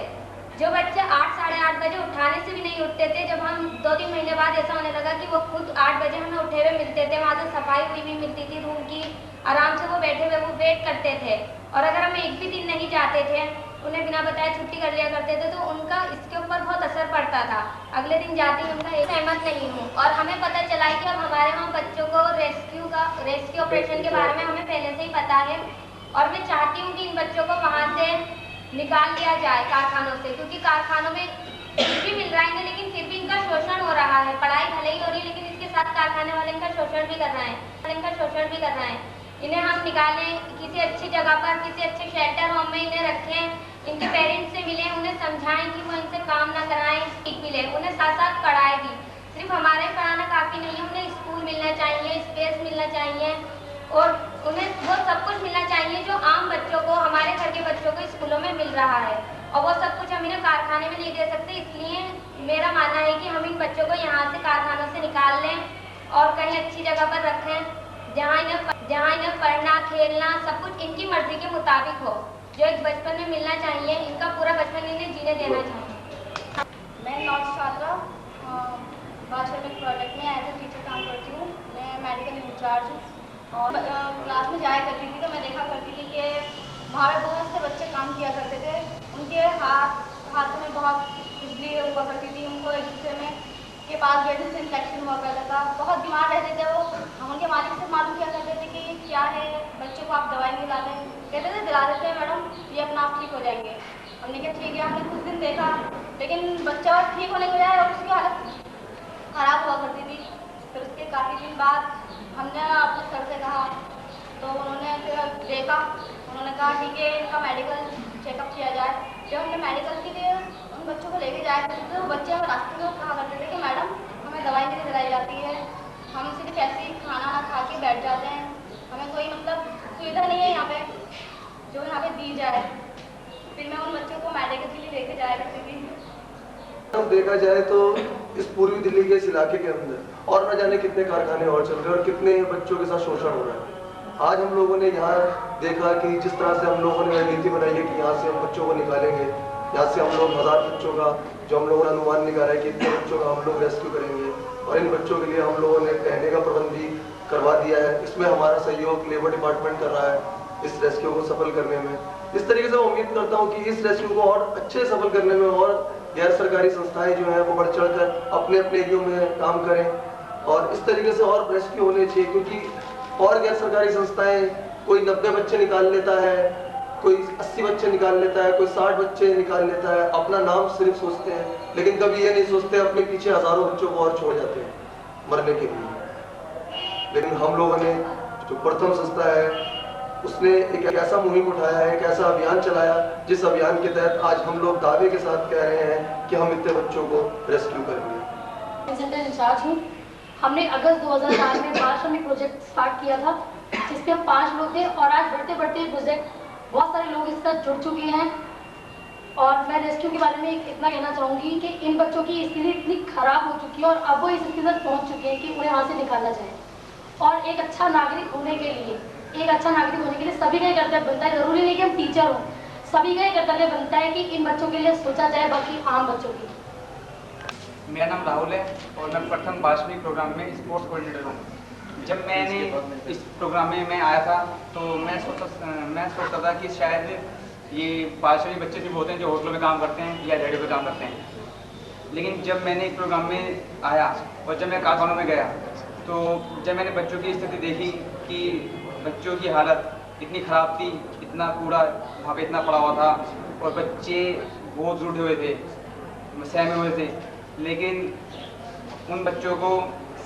जो बच्चे 8 साढ़े 8 बजे उठाने से भी नहीं उठते थे, जब हम 2-3 महीने बाद ऐसा होने लगा कि वो खुद 8 बजे हमें उठे हुए मिलते थे, वहाँ से सफाई हुई भी मिलती थी रूम की, आराम से वो बैठे हुए वो वेट करते थे। और अगर हम एक भी दिन नहीं जाते थे, उन्हें बिना बताए छुट्टी कर लिया करते थे, तो उनका इसके ऊपर बहुत असर पड़ता था। अगले दिन जाते ही उनका एक सहमत नहीं हूँ। और हमें पता चला है कि अब हमारे वहाँ बच्चों को रेस्क्यू ऑपरेशन के बारे में हमें पहले से ही पता है, और मैं चाहती हूँ कि इन बच्चों को वहाँ से निकाल लिया जाए कारखानों से, क्योंकि कारखानों में कुछ भी मिल रहा है लेकिन फिर भी इनका शोषण हो रहा है। पढ़ाई भले ही हो रही है लेकिन इसके साथ कारखाने वाले इनका शोषण भी कर रहे हैं। इन्हें हम निकालें, किसी अच्छी जगह पर, किसी अच्छे शेल्टर होम में इन्हें रखें, इनके पेरेंट्स से मिलें, उन्हें समझाएं कि वो इनसे काम ना कराएं, सीख मिले, उन्हें साथ साथ पढ़ाएं भी। सिर्फ हमारे पढ़ाना काफ़ी नहीं है, उन्हें स्कूल मिलना चाहिए, स्पेस मिलना चाहिए और उन्हें वो सब कुछ मिलना चाहिए जो आम बच्चों को, हमारे घर के बच्चों को स्कूलों में मिल रहा है। और वो सब कुछ हम इन्हें कारखाने में नहीं दे सकते। इसलिए मेरा मानना है कि हम इन बच्चों को यहाँ से कारखानों से निकाल लें और कहीं अच्छी जगह पर रखें जहाँ इन्हें पढ़ना, खेलना सब कुछ इनकी मर्जी के मुताबिक हो, जो एक बचपन में मिलना चाहिए। इनका पूरा बचपन इन्हें जीने देना चाहिए। मैं 9 छात्रा बादशाह प्रोजेक्ट में एज ए टीचर काम करती हूँ। मैं मेडिकल इंचार्ज हूँ और क्लास में जाया करती थी तो मैं देखा करती थी कि वहाँ पे बहुत से बच्चे काम किया करते थे। उनके हाथों में बहुत बिजली हुआ करती थी, उनको एक दूसरे में के पास बैठने से इन्फेक्शन हुआ करता था, बहुत बीमार रहते थे वो। हम उनके मालिक से मालूम किया करते थे कि क्या है, बच्चों को आप दवाई नहीं लाते, कहते थे दिला देते हैं मैडम, ये अपना आप ठीक हो जाएंगे। हमने कहा ठीक है। हमने कुछ दिन देखा लेकिन बच्चा ठीक होने के बजाय और उसकी हालत ख़राब हुआ करती थी। फिर उसके काफ़ी दिन बाद हमने अपने सर से कहा तो उन्होंने फिर देखा, उन्होंने कहा ठीक है इनका मेडिकल चेकअप किया जाए। जब हमने मेडिकल के लिए उन बच्चों को लेके जाया करते थे, वो बच्चे हमें रास्ते में कहा करते थे कि मैडम हमें दवाई नहीं दिलाई जाती है, हम सिर्फ ऐसे ही खाना ना खा के बैठ जाते हैं, हमें कोई मतलब सुविधा नहीं है यहाँ पे जो यहाँ पे दी जाए। फिर मैं उन बच्चों को मेडिकल के लिए लेके जाया करती थी। देखा जाए तो इस पूर्वी दिल्ली के इस इलाके के अंदर और न जाने कितने कारखाने और चल रहे हैं और कितने बच्चों के साथ शोषण हो रहा है। आज हम लोगों ने यहाँ देखा कि जिस तरह से हम लोगों ने रणनीति बनाई है कि यहाँ से हम बच्चों को निकालेंगे, यहाँ से हम लोग 1000 बच्चों का जो हम लोगों ने अनुमान निकाला है कि इतने बच्चों का हम लोग रेस्क्यू करेंगे और इन बच्चों के लिए हम लोगों ने रहने का प्रबंध भी करवा दिया है। इसमें हमारा सहयोग लेबर डिपार्टमेंट कर रहा है इस रेस्क्यू को सफल करने में। इस तरीके से मैं उम्मीद करता हूँ कि इस रेस्क्यू को और अच्छे सफल करने में और गैर सरकारी संस्थाएं जो हैं वो बढ़ चढ़ कर अपने अपने एरियो में काम करें और इस तरीके से और रेस्क्यू होने चाहिए, क्योंकि और गैर सरकारी संस्थाएं कोई 90 बच्चे निकाल लेता है, कोई 80 बच्चे निकाल लेता है, कोई 60 बच्चे निकाल लेता है, अपना नाम सिर्फ सोचते हैं, लेकिन कभी ये नहीं सोचते अपने पीछे हजारों बच्चों को और छोड़ जाते हैं मरने के लिए। लेकिन हम लोगों ने जो प्रथम संस्था है उसने एक ऐसा मुहिम उठाया है, एक ऐसा अभियान चलाया जिस अभियान के तहत आज हम लोग दावे के साथ कह रहे हैं कि हम इतने बच्चों को रेस्क्यू करेंगे। सेंटर इंचार्ज हूँ। हमने अगस्त 2004 में बारिश में प्रोजेक्ट स्टार्ट किया था जिसपे हम 5 लोग थे और आज बढ़ते बढ़ते प्रोजेक्ट बहुत सारे लोग इसके साथ जुड़ चुके हैं। और मैं रेस्क्यू के बारे में इतना कहना चाहूँगी कि इन बच्चों की स्थिति इतनी खराब हो चुकी है और अब वो इस स्थिति तक पहुँच चुके हैं कि उन्हें वहाँ से निकाला जाए। और एक अच्छा नागरिक होने के लिए सभी का कर्तव्य बनता है, जरूरी नहीं कि हम टीचर हों, सभी का कर्तव्य बनता है कि इन बच्चों के लिए सोचा जाए, बाकी आम बच्चों के लिए। मेरा नाम राहुल है और मैं प्रथम 12वीं प्रोग्राम में स्पोर्ट्स कोऑर्डिनेटर हूँ। जब मैंने इस प्रोग्राम में मैं आया था तो मैं सोचता था कि शायद ये 12वीं बच्चे भी होते हैं जो होटलों में काम करते हैं या रेडियो पे काम करते हैं। लेकिन जब मैंने इस प्रोग्राम में आया और जब मैं कारखानों में गया तो जब मैंने बच्चों की स्थिति देखी कि बच्चों की हालत इतनी ख़राब थी, इतना कूड़ा वहाँ पे इतना पड़ा हुआ था और बच्चे बहुत रुढ़े हुए थे, सहमे हुए थे, लेकिन उन बच्चों को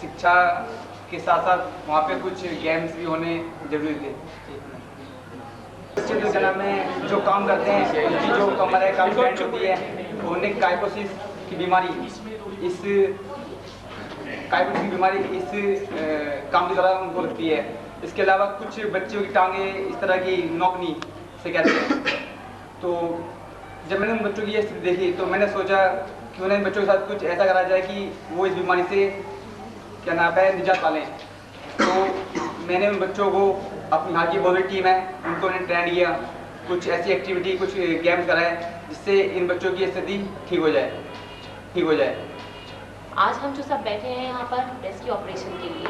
शिक्षा के साथ साथ वहाँ पे कुछ गेम्स भी होने जरूरी थे। बच्चे जो में जो काम करते हैं उनकी जो कमर है काफ़ी बैंड होती है, उन्हें काइपोसिस की बीमारी इस काम की तरह उनको लगती है। इसके अलावा कुछ बच्चों की टांगे इस तरह की नौकनी से कहते हैं। तो जब मैंने उन बच्चों की ये स्थिति देखी तो मैंने सोचा कि उन्हें बच्चों के साथ कुछ ऐसा करा जाए कि वो इस बीमारी से क्या नाम है निजात पालें। तो मैंने उन बच्चों को अपनी यहाँ की बहुत टीम है उनको उन्हें ट्रेन किया, कुछ ऐसी एक्टिविटी कुछ गेम्स कराए जिससे इन बच्चों की स्थिति ठीक हो जाए। आज हम जो सब बैठे हैं यहाँ पर रेस्क्यू ऑपरेशन के लिए,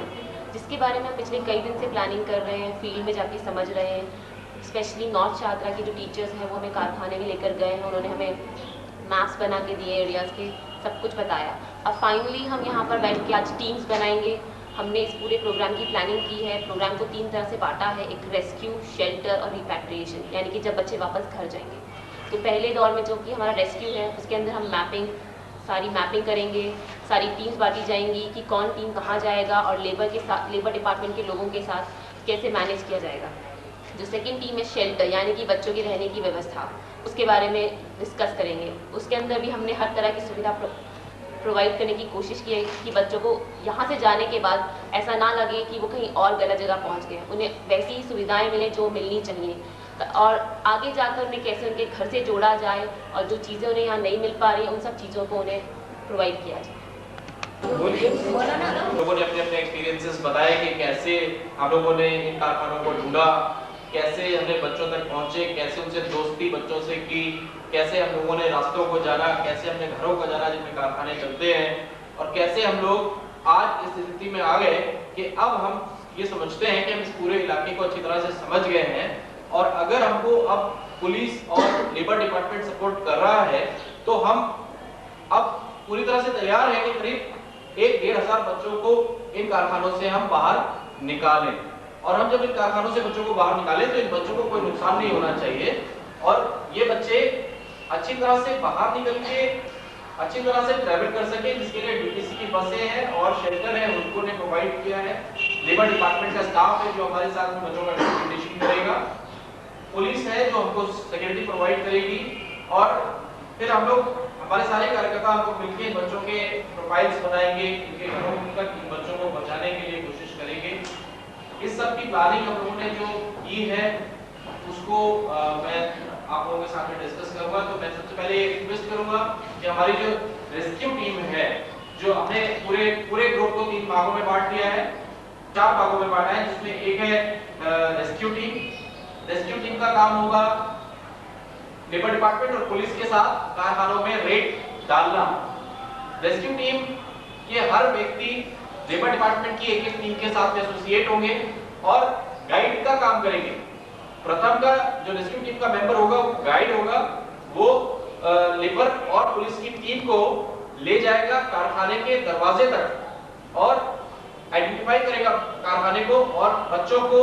जिसके बारे में हम पिछले कई दिन से प्लानिंग कर रहे हैं, फील्ड में जाके समझ रहे हैं। स्पेशली नॉर्थ शाहदरा के जो टीचर्स हैं वो हमें कारखाने में लेकर गए हैं, उन्होंने हमें मैप्स बना के दिए, एरियाज़ के सब कुछ बताया। अब फाइनली हम यहाँ पर बैठ के आज टीम्स बनाएंगे। हमने इस पूरे प्रोग्राम की प्लानिंग की है। प्रोग्राम को 3 तरह से बांटा है, एक रेस्क्यू, शेल्टर और रिपैट्रिएशन, यानी कि जब बच्चे वापस घर जाएंगे। तो पहले दौर में जो कि हमारा रेस्क्यू है उसके अंदर हम सारी मैपिंग करेंगे, सारी टीम्स बांटी जाएंगी कि कौन टीम कहाँ जाएगा और लेबर डिपार्टमेंट के लोगों के साथ कैसे मैनेज किया जाएगा। जो सेकंड टीम है शेल्टर, यानी कि बच्चों की रहने की व्यवस्था, उसके बारे में डिस्कस करेंगे। उसके अंदर भी हमने हर तरह की सुविधा प्रोवाइड करने की कोशिश की है कि बच्चों को यहाँ से जाने के बाद ऐसा ना लगे कि वो कहीं और गलत जगह पहुँच गए, उन्हें वैसी ही सुविधाएँ मिलें जो मिलनी चाहिए। और आगे जाकर उन्हें कैसे उनके घर से जोड़ा जाए और जो चीज़ें उन्हें यहाँ नहीं मिल पा रही उन सब चीज़ों को उन्हें प्रोवाइड किया जाए। लोगों ने अपने एक्सपीरियंसेस बताए कि कैसे हम लोगों ने इन कारखानों को ढूंढा, कैसे हमने बच्चों तक पहुंचे, कैसे उनसे दोस्ती बच्चों से की, कैसे हम लोगों ने रास्तों को जाना, कैसे हमने घरों को जाना जिनमें कारखाने चलते हैं, और कैसे हम लोग आज इस स्थिति में आ गए कि अब हम ये समझते हैं कि हम इस पूरे इलाके को अच्छी तरह से समझ गए हैं और अगर हमको अब पुलिस और लेबर डिपार्टमेंट सपोर्ट कर रहा है तो हम अब पूरी तरह से तैयार हैं कि करीब 1-1.5 बच्चों को इन कारखानों से हम बाहर निकालें। और हम जब इन कारखानों से बच्चों को बाहर निकालें तो इन बच्चों को कोई नुकसान नहीं होना चाहिए और ये बच्चे अच्छी तरह से बाहर निकल के अच्छी तरह से ट्रैवल कर सके, जिसके लिए डीटीसी की बसें हैं और शेल्टर है उनको ने प्रोवाइड किया है। लेबर डिपार्टमेंट का स्टाफ है जो हमारे साथ बच्चों का डॉक्यूमेंटेशन करेगा, पुलिस है जो हमको सिक्योरिटी प्रोवाइड करेगी और फिर हम लोग हमारे सारे कार्यकर्ता हमको मिलकर बच्चों के प्रोफाइल्स बनाएंगे, उनके घरों तक बच्चों को बचाने के लिए कोशिश करेंगे। इस सब की प्लानिंग हम लोगों ने जो की है उसको मैं आप लोगों के साथ में डिस्कस करूंगा। तो मैं सबसे पहले ये रिक्वेस्ट करूंगा कि हमारी जो रेस्क्यू टीम है जो हमने पूरे ग्रुप को 3 भागों में बांट दिया है, 4 भागों में बांटा है, जिसमें एक है रेस्क्यू टीम। रेस्क्यू टीम का काम होगा लेबर डिपार्टमेंट और पुलिस के साथ कारखानों में रेड डालना। रेस्क्यू टीम के हर व्यक्ति लेबर डिपार्टमेंट की एक टीम के साथ एसोसिएट होंगे और गाइड का काम करेंगे। प्रथम का जो रेस्क्यू टीम का मेंबर होगा वो गाइड होगा, वो लेबर और पुलिस की टीम को ले जाएगा कारखाने के दरवाजे तक और आइडेंटिफाई करेगा कारखाने को और बच्चों को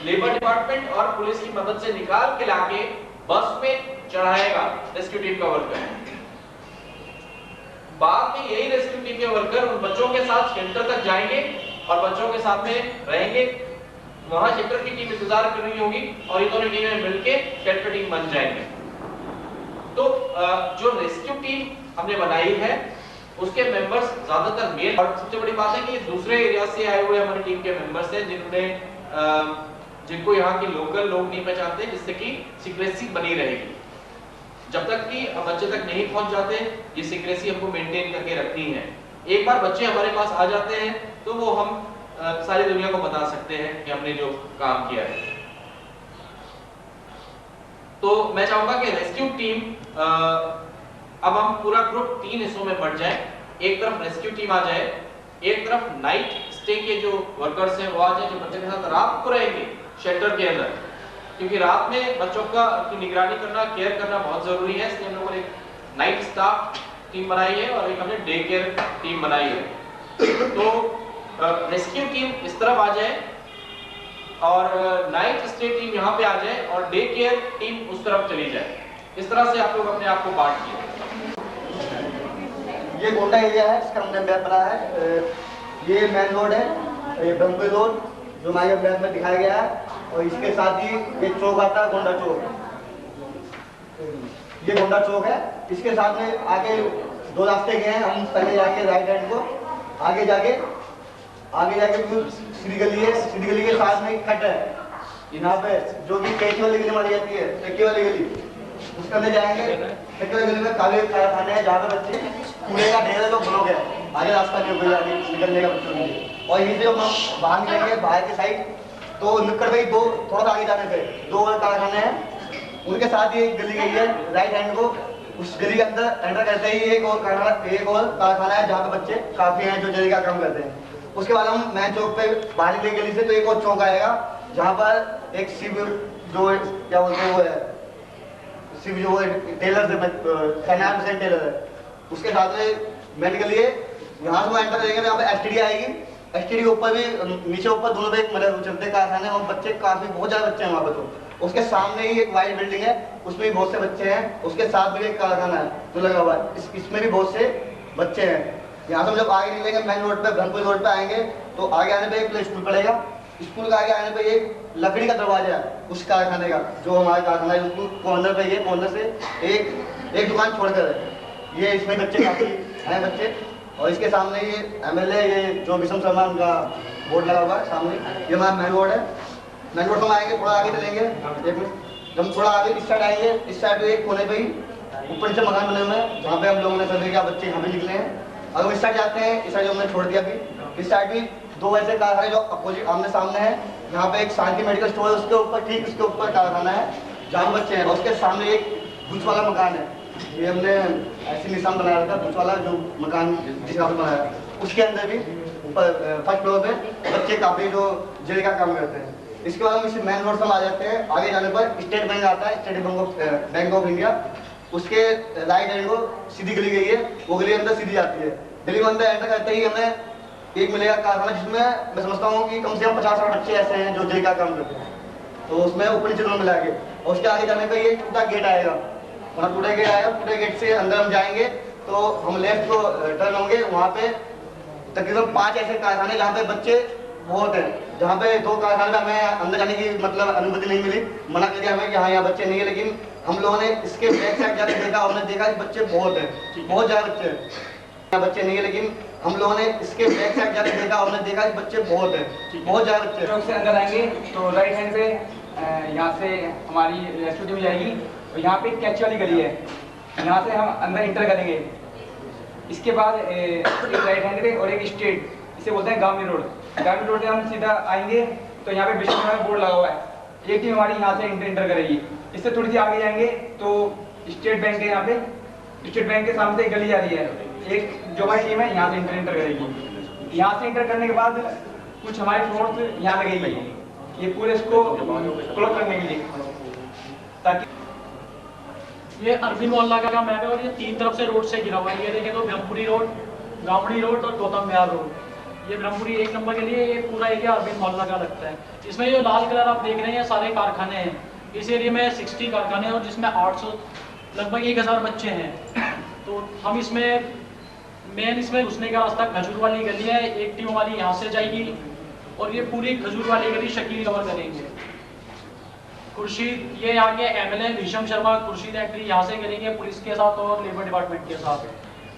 लेबर डिपार्टमेंट और पुलिस की मदद से निकाल के लाके बस में चढ़ाएगा रेस्क्यू टीम का वर्कर। बाद में यही रेस्क्यू टीम के वर्कर उन बच्चों के साथ शेल्टर तक जाएंगे और बच्चों के साथ में रहेंगे। वहां शेल्टर की टीम इंतजार कर रही होगी और ये दोनों टीमें मिलके शेल्टर टीम बन जाएंगे। तो जो रेस्क्यू टीम हमने बनाई है उसके मेंबर्स ज्यादातर मेल, और सबसे बड़ी बात है कि दूसरे एरिया से आए हुए हमारी टीम के मेंबर्स हैं जिनको यहाँ के लोकल लोग नहीं पहचानते, जिससे कि सीक्रेसी बनी रहेगी। जब तक कि बच्चे तक नहीं पहुंच जाते ये सीक्रेसी हमको मेंटेन करके रखनी है। एक बार बच्चे हमारे पास आ जाते हैं तो वो हम सारी दुनिया को बता सकते हैं कि हमने जो काम किया है। तो मैं चाहूंगा कि रेस्क्यू टीम अब हम पूरा ग्रुप 3 हिस्सों में बढ़ जाए। एक तरफ रेस्क्यू टीम आ जाए, एक तरफ नाइट स्टे के जो वर्कर्स हैं वो आ जाए, जो बच्चे के साथ रात को रहेंगे शेल्टर के अंदर, क्योंकि रात में बच्चों का की निगरानी करना, केयर करना बहुत जरूरी है। इसलिए हम लोगों ने एक नाइट स्टाफ टीम बनाई है और एक हमने डे केयर टीम बनाई है। तो रेस्क्यू टीम इस तरफ आ जाए और नाइट स्टे टीम यहाँ पे आ जाए और डे केयर टीम उस तरफ चली जाए। इस तरह से आप लोग अपने आप को बांट दिए। ये गोंडा एरिया है, इसका हमने मैप बनाया है। ये मेन रोड है, ये ब्रह्मपुर रोड जो हमारे मैप में दिखाया गया है, और इसके साथ ही एक चौक आता है गोंडा चौक। ये गोंडा चौक है, इसके साथ में आगे 2 रास्ते गए हैं। हम पहले जाके राइट हैंड को आगे जाके सीधी गली है, सीधी गली के साथ में एक खट है यहाँ पे, जो कि कैची वाली गली मानी जाती है, चक्की वाली गली। उसके अंदर जाएंगे, चक्की वाली गली में काले कारखाने हैं जहाँ पे बच्चे कूड़े का ढेर है जो ब्लॉक है, आगे रास्ता नहीं होगा आगे निकलने का बच्चों के लिए। और यहीं से हम बाहर निकलेंगे बाहर की साइड, तो निकल भाई थोड़ा सा आगे जाने पे 2 और कारखाने हैं, उनके साथ ही एक गली गई है राइट हैंड को। उस गली के अंदर एंटर करते ही एक और कारखाना है जहाँ पे बच्चे काफी हैं जो जरी का काम करते हैं। उसके बाद हम मेन चौक पे बाहर निकले गली से तो एक और चौक आएगा जहाँ पर एक शिव जो क्या बोलते हैं वो है, शिव जो टेलर से फाइनेंस टेलर है, उसके साथ में मेडिकल ये यहाँ से एंटर करेंगे तो यहाँ पे एसटीडी आएगी। एसटीडी के ऊपर भी नीचे ऊपर दोनों पे मतलब चलते कारखाने और बच्चे काफी बहुत ज्यादा बच्चे हैं वहाँ पे। तो उसके सामने ही एक वाइट बिल्डिंग है, उसमें भी बहुत से बच्चे हैं। उसके साथ भी एक कारखाना है जो लगा हुआ है, इसमें भी बहुत से बच्चे हैं। यहाँ से हम जब आगे निकलेंगे मेन रोड पे, ब्रह्मपुर रोड पे आएंगे तो आगे आने पे एक प्ले स्कूल पड़ेगा। स्कूल का आगे आने पे एक लकड़ी का दरवाजा है उस कारखाने का, जो हमारा कारखाना है। स्कूल कॉर्नर पे, ये कॉर्नर से एक दुकान छोड़कर है। ये इसमें बच्चे काफी हैं बच्चे, और इसके सामने ये एमएलए ये जो विषम शर्मा उनका बोर्ड लगा हुआ है सामने। ये हमारा मेन रोड है। मेन रोड पर आएंगे, थोड़ा आगे चलेंगे, एक मिनट जब थोड़ा आगे इस साइड आएंगे, इस साइड पे एक कोने पे ही ऊपर नीचे मकान बने हुए हैं जहाँ पे हम लोगों ने सोचा कि बच्चे यहाँ पे निकले हैं। अगर इस साइड जाते हैं, इस साइड हमने छोड़ दिया अभी। इस साइड भी 2 ऐसे कारखाने जो अपोजिट आमने सामने है। यहाँ पे एक शांति मेडिकल स्टोर है, उसके ऊपर ठीक उसके ऊपर कारखाना है जहाँ बच्चे हैं। और उसके सामने एक भूस वाला मकान है, ये हमने ऐसे निशान बनाया था, भूस वाला जो मकान जिस हिसाब से बनाया, उसके अंदर भी ऊपर फर्स्ट फ्लोर पे बच्चे काफी जो जरी का काम करते हैं। इसके बाद हम इस मेन रोड से आ जाते हैं। आगे जाने पर स्टेट बैंक आता है, स्टेट बैंक ऑफ इंडिया। उसके राइट हैंड को सीधी गली गई है, वो गली अंदर सीधी जाती है। गली में अंदर एंटर करते ही हमें एक मिलेगा कारखाना, जिसमें मैं समझता हूँ कि कम से कम 50-60 बच्चे ऐसे हैं जो जरी का काम करते हैं। तो उसमें ऊपर नीचे दोनों मिला के, और उसके आगे जाने पर ये टूटा गेट आएगा, वहाँ टूटे गेट आएगा। टूटे गेट से अंदर हम जाएंगे तो हम लेफ्ट को टर्न होंगे। वहाँ पे तकरीबन 5 ऐसे कारखाने जहाँ पे बच्चे बहुत हैं, जहाँ पे 2 कारखाने में हमें अंदर जाने की मतलब अनुमति नहीं मिली, मना कर दिया हमें कि हाँ यहाँ बच्चे नहीं है। लेकिन हम लोगों ने इसके बैक साइड जाके देखा, हमने देखा कि बच्चे बहुत हैं, बहुत ज़्यादा बच्चे हैं। यहाँ बच्चे नहीं है, लेकिन हम लोगों ने इसके बैक साइड जाके देखा, हमने देखा कि बच्चे बहुत हैं, बहुत ज़्यादा बच्चे। चौक से अंदर आएंगे तो राइट हैंड पे यहाँ से हमारी स्टूडियो में जाएगी, और यहाँ पे कैची वाली गली है, यहाँ से हम अंदर इंटर करेंगे। इसके बाद एक राइट हैंड पे और एक स्ट्रेट, इसे बोलते हैं गामी रोड। गामी रोड से हम सीधा आएंगे तो यहाँ पे विष्णु में बोर्ड लगा हुआ है, एक टीम हमारी यहाँ से इंटर करेगी। इससे थोड़ी सी आगे जाएंगे तो स्टेट बैंक है, यहाँ पे स्टेट बैंक के सामने से एक गली जा रही है, एक जो हमारी टीम है यहाँ से इंटर करेगी। यहाँ से इंटर करने के बाद कुछ हमारी फोर्स यहाँ लगेगी, ये पूरे इसको क्लोज करने के लिए, ताकि ये अरविंद मोहल्ला का मैप है और ये 3 तरफ से रोड से घिरा हुआ है। ये देखें तो ब्रह्मपुरी रोड, गावड़ी रोड और गौतम विहार रोड। ये ब्रह्मपुरी 1 नंबर के लिए ये पूरा एरिया अरविंद मोहल्ला का लगता है। इसमें जो लाल कलर आप देख रहे हैं सारे कारखाने हैं। इस एरिया में 60 कारखाने हैं और जिसमें 800 लगभग 1000 बच्चे हैं। तो हम इसमें मेन इसमें घुसने का रास्ता खजूर वाली गली है, एक टीम हमारी यहाँ से जाएगी और ये पूरी खजूर वाली गली शकील कवर करेंगे। खुर्शीद, ये यहाँ के MLA भीषम शर्मा खुर्शीद एंट्री यहाँ से करेंगे पुलिस के साथ और लेबर डिपार्टमेंट के साथ।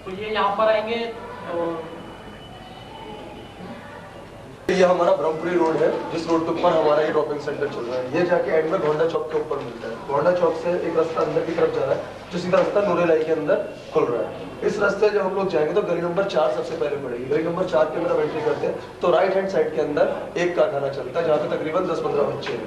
तो ये यहाँ पर आएंगे और ये हमारा ब्रह्मपुरी रोड है, जिस रोड के ऊपर हमारा ये ड्रॉपिंग सेंटर चल रहा है। ये जाके एंड में गोंडा चौक के ऊपर मिलता है। गोंडा चौक से एक रास्ता अंदर की तरफ जा रहा है, जो सीधा रास्ता नूरेलाई के अंदर खुल रहा है। इस रास्ते जब हम लोग जाएंगे तो गली नंबर 4 सबसे पहले पड़ेगी। गली नंबर 4 के अंदर हम एंट्री करते हैं तो राइट हैंड साइड के अंदर एक कारखाना चलता है, जहाँ पे तकरीबन 10-15 बच्चे हैं।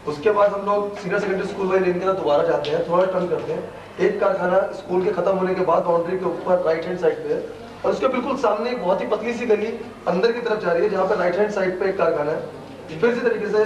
उसके बाद हम लोग सीनियर सेकेंडरी स्कूल वाली लेन के अंदर दोबारा जाते हैं, थोड़ा टर्न करते हैं। एक कारखाना स्कूल के खत्म होने के बाद बाउंड्री के ऊपर राइट हैंड साइड पे है और उसके बिल्कुल सामने एक बहुत ही पतली सी गली अंदर की तरफ जा रही है, जहाँ पे राइट हैंड साइड पे एक कारखाना है, फिर इसी तरीके से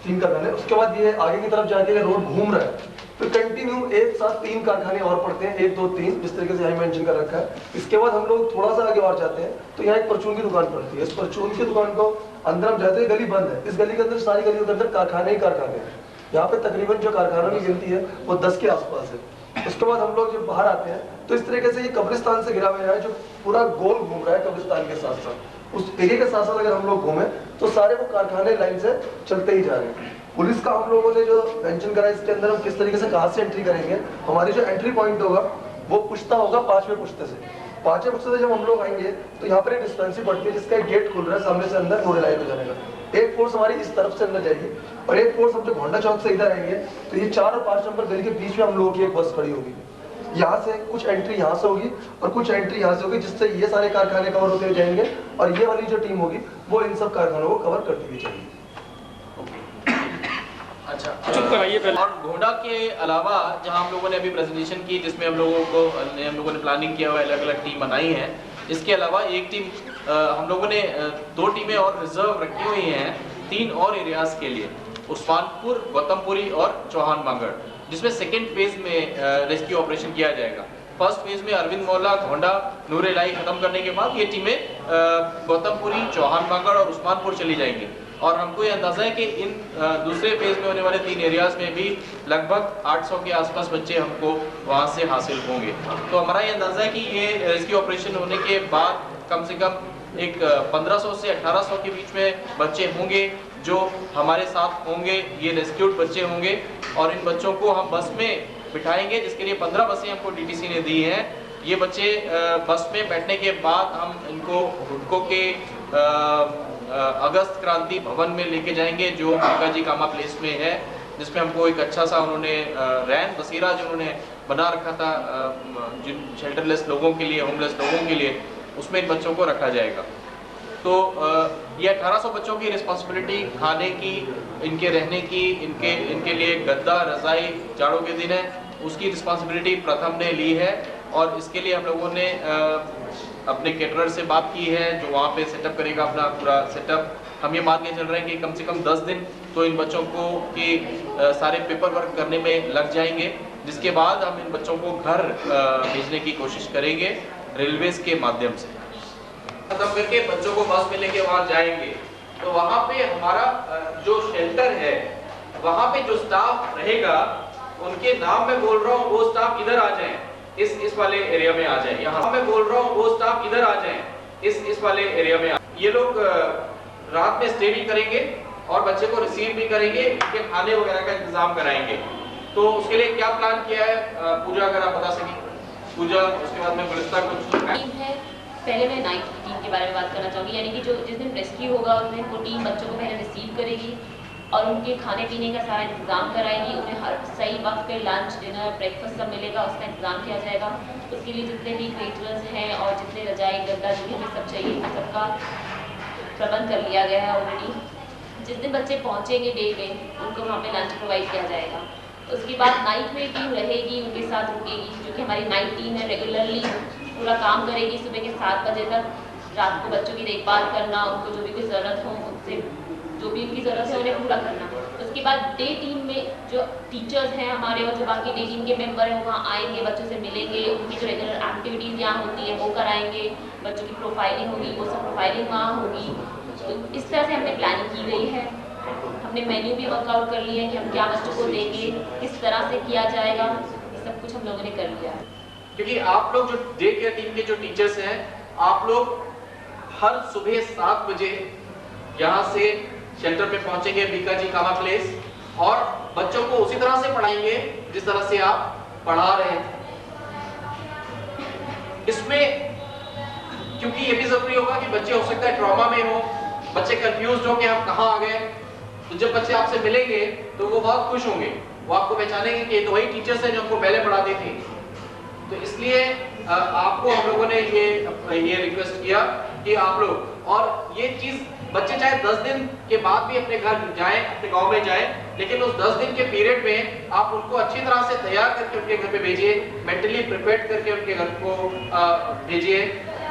3 कारखाने। उसके बाद ये आगे की तरफ जाके रोड घूम रहा है, तो कंटिन्यू एक साथ 3 कारखाने और पड़ते हैं, 1 2 3 जिस तरीके से यहाँ मेंशन कर रखा है। इसके बाद हम लोग थोड़ा सा आगे और जाते हैं तो यहाँ एक परचून की दुकान पड़ती है। इस परचून की दुकान को अंदर हम जाते हैं, गली बंद है। इस गली के अंदर सारी गलियों के अंदर कारखाने ही कारखाने हैं। यहाँ पे तकरीबन जो कारखानों की गिनती है वो 10 के आसपास है। उसके बाद हम लोग जब बाहर आते हैं तो इस तरीके से ये कब्रिस्तान से घिरा हुआ है, जो पूरा गोल घूम रहा है कब्रिस्तान के साथ साथ। उस एरिया के साथ साथ अगर हम लोग घूमें तो सारे वो कारखाने लाइन से चलते ही जा रहे हैं। पुलिस का हम लोगों ने जो मेंशन करा इसके अंदर हम किस तरीके से कहाँ से एंट्री करेंगे, हमारी जो एंट्री पॉइंट होगा वो पुश्ता होगा 5वें पुश्ते से। 5वें पुश्ते से जब हम लोग आएंगे तो यहाँ पर एक डिस्पेंसरी पड़ती है, जिसका एक गेट खुल रहा है सामने से अंदर नूरेलाई को जाने का। एक फोर्स हमारी इस तरफ से अंदर जाएगी और एक फोर्स हम जो गोंडा चौक से इधर आएंगे तो ये 4 और 5 नंबर गली के बीच में हम लोगों की एक बस खड़ी होगी। यहाँ से कुछ एंट्री यहाँ से होगी और कुछ एंट्री यहाँ से होगी, जिससे ये सारे कारखाने कवर होते हुए जाएंगे और ये वाली जो टीम होगी वो इन सब कारखानों को कवर करती हुई जाएगी। अच्छा, और घोड़ा के अलावा जहां हम लोगों ने अभी प्रेजेंटेशन की, जिसमें हम लोगों ने प्लानिंग किया हुआ है, अलग अलग टीम बनाई है। इसके अलावा एक टीम हम लोगों ने 2 टीमें और रिजर्व रखी हुई हैं 3 और एरियाज के लिए, उस्मानपुर, गौतमपुरी और चौहान बांगड़, जिसमें सेकेंड फेज में रेस्क्यू ऑपरेशन किया जाएगा। फर्स्ट फेज में अरविंद मोहल्ला, घोंडा, नूरेलाई खत्म करने के बाद ये टीमें गौतमपुरी, चौहान बांगड़ और उस्मानपुर चली जाएंगी। और हमको ये अंदाजा है कि इन दूसरे फेज में होने वाले 3 एरियाज में भी लगभग 800 के आसपास बच्चे हमको वहाँ से हासिल होंगे। तो हमारा ये अंदाजा है कि ये रेस्क्यू ऑपरेशन होने के बाद कम से कम एक 1500 से 1800 के बीच में बच्चे होंगे जो हमारे साथ होंगे। ये रेस्क्यूड बच्चे होंगे और इन बच्चों को हम बस में बिठाएंगे, जिसके लिए 15 बसें हमको DTC ने दी हैं। ये बच्चे बस में बैठने के बाद हम इनको हुडको के अगस्त क्रांति भवन में लेके जाएंगे, जो काका जी कामा प्लेस में है, जिसमें हमको एक अच्छा सा उन्होंने रैन बसेरा जो उन्होंने बना रखा था जिन शेल्टरलेस लोगों के लिए, होमलेस लोगों के लिए, उसमें इन बच्चों को रखा जाएगा। तो ये 1800 बच्चों की रिस्पॉन्सिबिलिटी खाने की, इनके रहने की, इनके लिए गद्दा, रज़ाई, जाड़ों के दिन है, उसकी रिस्पॉन्सिबिलिटी प्रथम ने ली है। और इसके लिए हम लोगों ने अपने कैटरर से बात की है, जो वहाँ पे सेटअप करेगा अपना पूरा सेटअप। हम ये मान के चल रहे हैं कि कम से कम 10 दिन तो इन बच्चों को के सारे पेपर वर्क करने में लग जाएंगे, जिसके बाद हम इन बच्चों को घर भेजने की कोशिश करेंगे रेलवेज के माध्यम से। खत्म करके बच्चों को बस में लेके वहाँ जाएंगे तो वहाँ पे हमारा जो शेल्टर है, वहाँ पे जो स्टाफ रहेगा, उनके नाम मैं बोल रहा हूँ, वो स्टाफ इधर आ जाए, इस वाले एरिया में आ जाए। यहाँ मैं बोल रहा हूँ, वो स्टाफ इधर आ जाए, इस वाले एरिया में। ये लोग रात में स्टे भी करेंगे और बच्चे को रिसीव भी करेंगे, उनके खाने वगैरह का इंतजाम कराएंगे। तो उसके लिए क्या प्लान किया है पूजा, अगर आप बता सकें। पूजा, उसके बाद में गुलिस्ता कुछ टीम है। पहले मैं 9th टीम के बारे में बात करना चाहूँगी, यानी कि जो जिस दिन रेस्क्यू होगा उस दिन वो टीम बच्चों को पहले रिसीव करेगी, और उनके खाने पीने का सारा इंतजाम कराएंगी। उन्हें हर सही वक्त पे लंच, डिनर, ब्रेकफास्ट सब मिलेगा, उसका इंतजाम किया जाएगा। उसके लिए जितने भी वेटर्स हैं और जितने रजाई गद्दा जो हमें सब चाहिए, उन सबका प्रबंध कर लिया गया है ऑलरेडी। जिस दिन बच्चे पहुँचेंगे डे में, उनको वहाँ पे लंच प्रोवाइड किया जाएगा। उसके बाद नाइट में टीम रहेगी, उनके साथ रुकेगी, जो कि हमारी नाइट टीम है, रेगुलरली पूरा काम करेगी सुबह के 7 बजे तक। रात को बच्चों की देखभाल करना, उनको जो भी कोई ज़रूरत हो उनसे जो भी उनकी ज़रूरत है उन्हें पूरा करना। उसके बाद डे टीम में जो टीचर्स हैं हमारे और जो बाकी डे टीम के मेंबर हैं वहाँ आएंगे, बच्चों से मिलेंगे, उनकी जो रेगुलर एक्टिविटीज़ यहाँ होती है वो कराएंगे, बच्चों की प्रोफाइलिंग होगी, वो सब प्रोफाइलिंग वहाँ होगी। तो इस तरह से हमने प्लानिंग की गई है। हमने मेन्यू भी वर्कआउट कर लिया है कि हम क्या बच्चों को देंगे, किस तरह से किया जाएगा, ये सब कुछ हम लोगों ने कर लिया है। क्योंकि आप लोग जो डे केयर टीम के जो टीचर्स हैं, आप लोग हर सुबह 7 बजे यहाँ से शेल्टर पे पहुंचेंगे, बीकाजी कामा प्लेस, और बच्चों को उसी तरह से पढ़ाएंगे जिस तरह से आप पढ़ा रहे हैं। इसमें क्योंकि ये भी जरूरी होगा कि बच्चे हो सकता है ट्रॉमा में हो, बच्चे कंफ्यूज हो कि हम कहाँ आ गए। तो जब बच्चे आपसे मिलेंगे तो वो बहुत खुश होंगे, वो आपको पहचानेंगे कि ये तो वही टीचर्स हैं जो हमको पहले पढ़ाते थे। तो इसलिए आपको हम लोगों ने ये रिक्वेस्ट किया कि आप लोग, और ये चीज बच्चे चाहे 10 दिन के बाद भी अपने घर जाएं, अपने गांव में जाएं, लेकिन उस 10 दिन के पीरियड में आप उनको अच्छी तरह से तैयार करके उनके घर पे भेजिए, मेंटली प्रिपेयर करके उनके घर को भेजिए।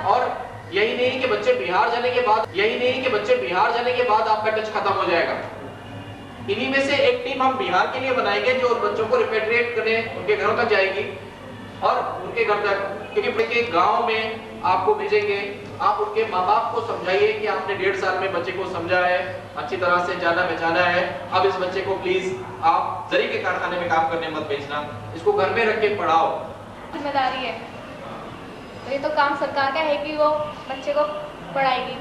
और यही नहीं कि बच्चे बिहार जाने के बाद आपका टच खत्म हो जाएगा। इन्हीं में से एक टीम हम बिहार के लिए बनाएंगे जो बच्चों को रिपेट्रिएट करने उनके घरों तक जाएगी और उनके घर तक, क्योंकि उनके गांव में आपको भेजेंगे। आप उनके माँ बाप को समझाइए कि आपने 1.5 साल में बच्चे को समझा है, अच्छी तरह से जाना पहचाना है, अब इस बच्चे को प्लीज आप जरी के कारखाने में काम करने मत भेजना, इसको घर में रख के पढ़ाओ। जिम्मेदारी है, तो ये तो काम सरकार का है कि वो बच्चे को पढ़ाएगी।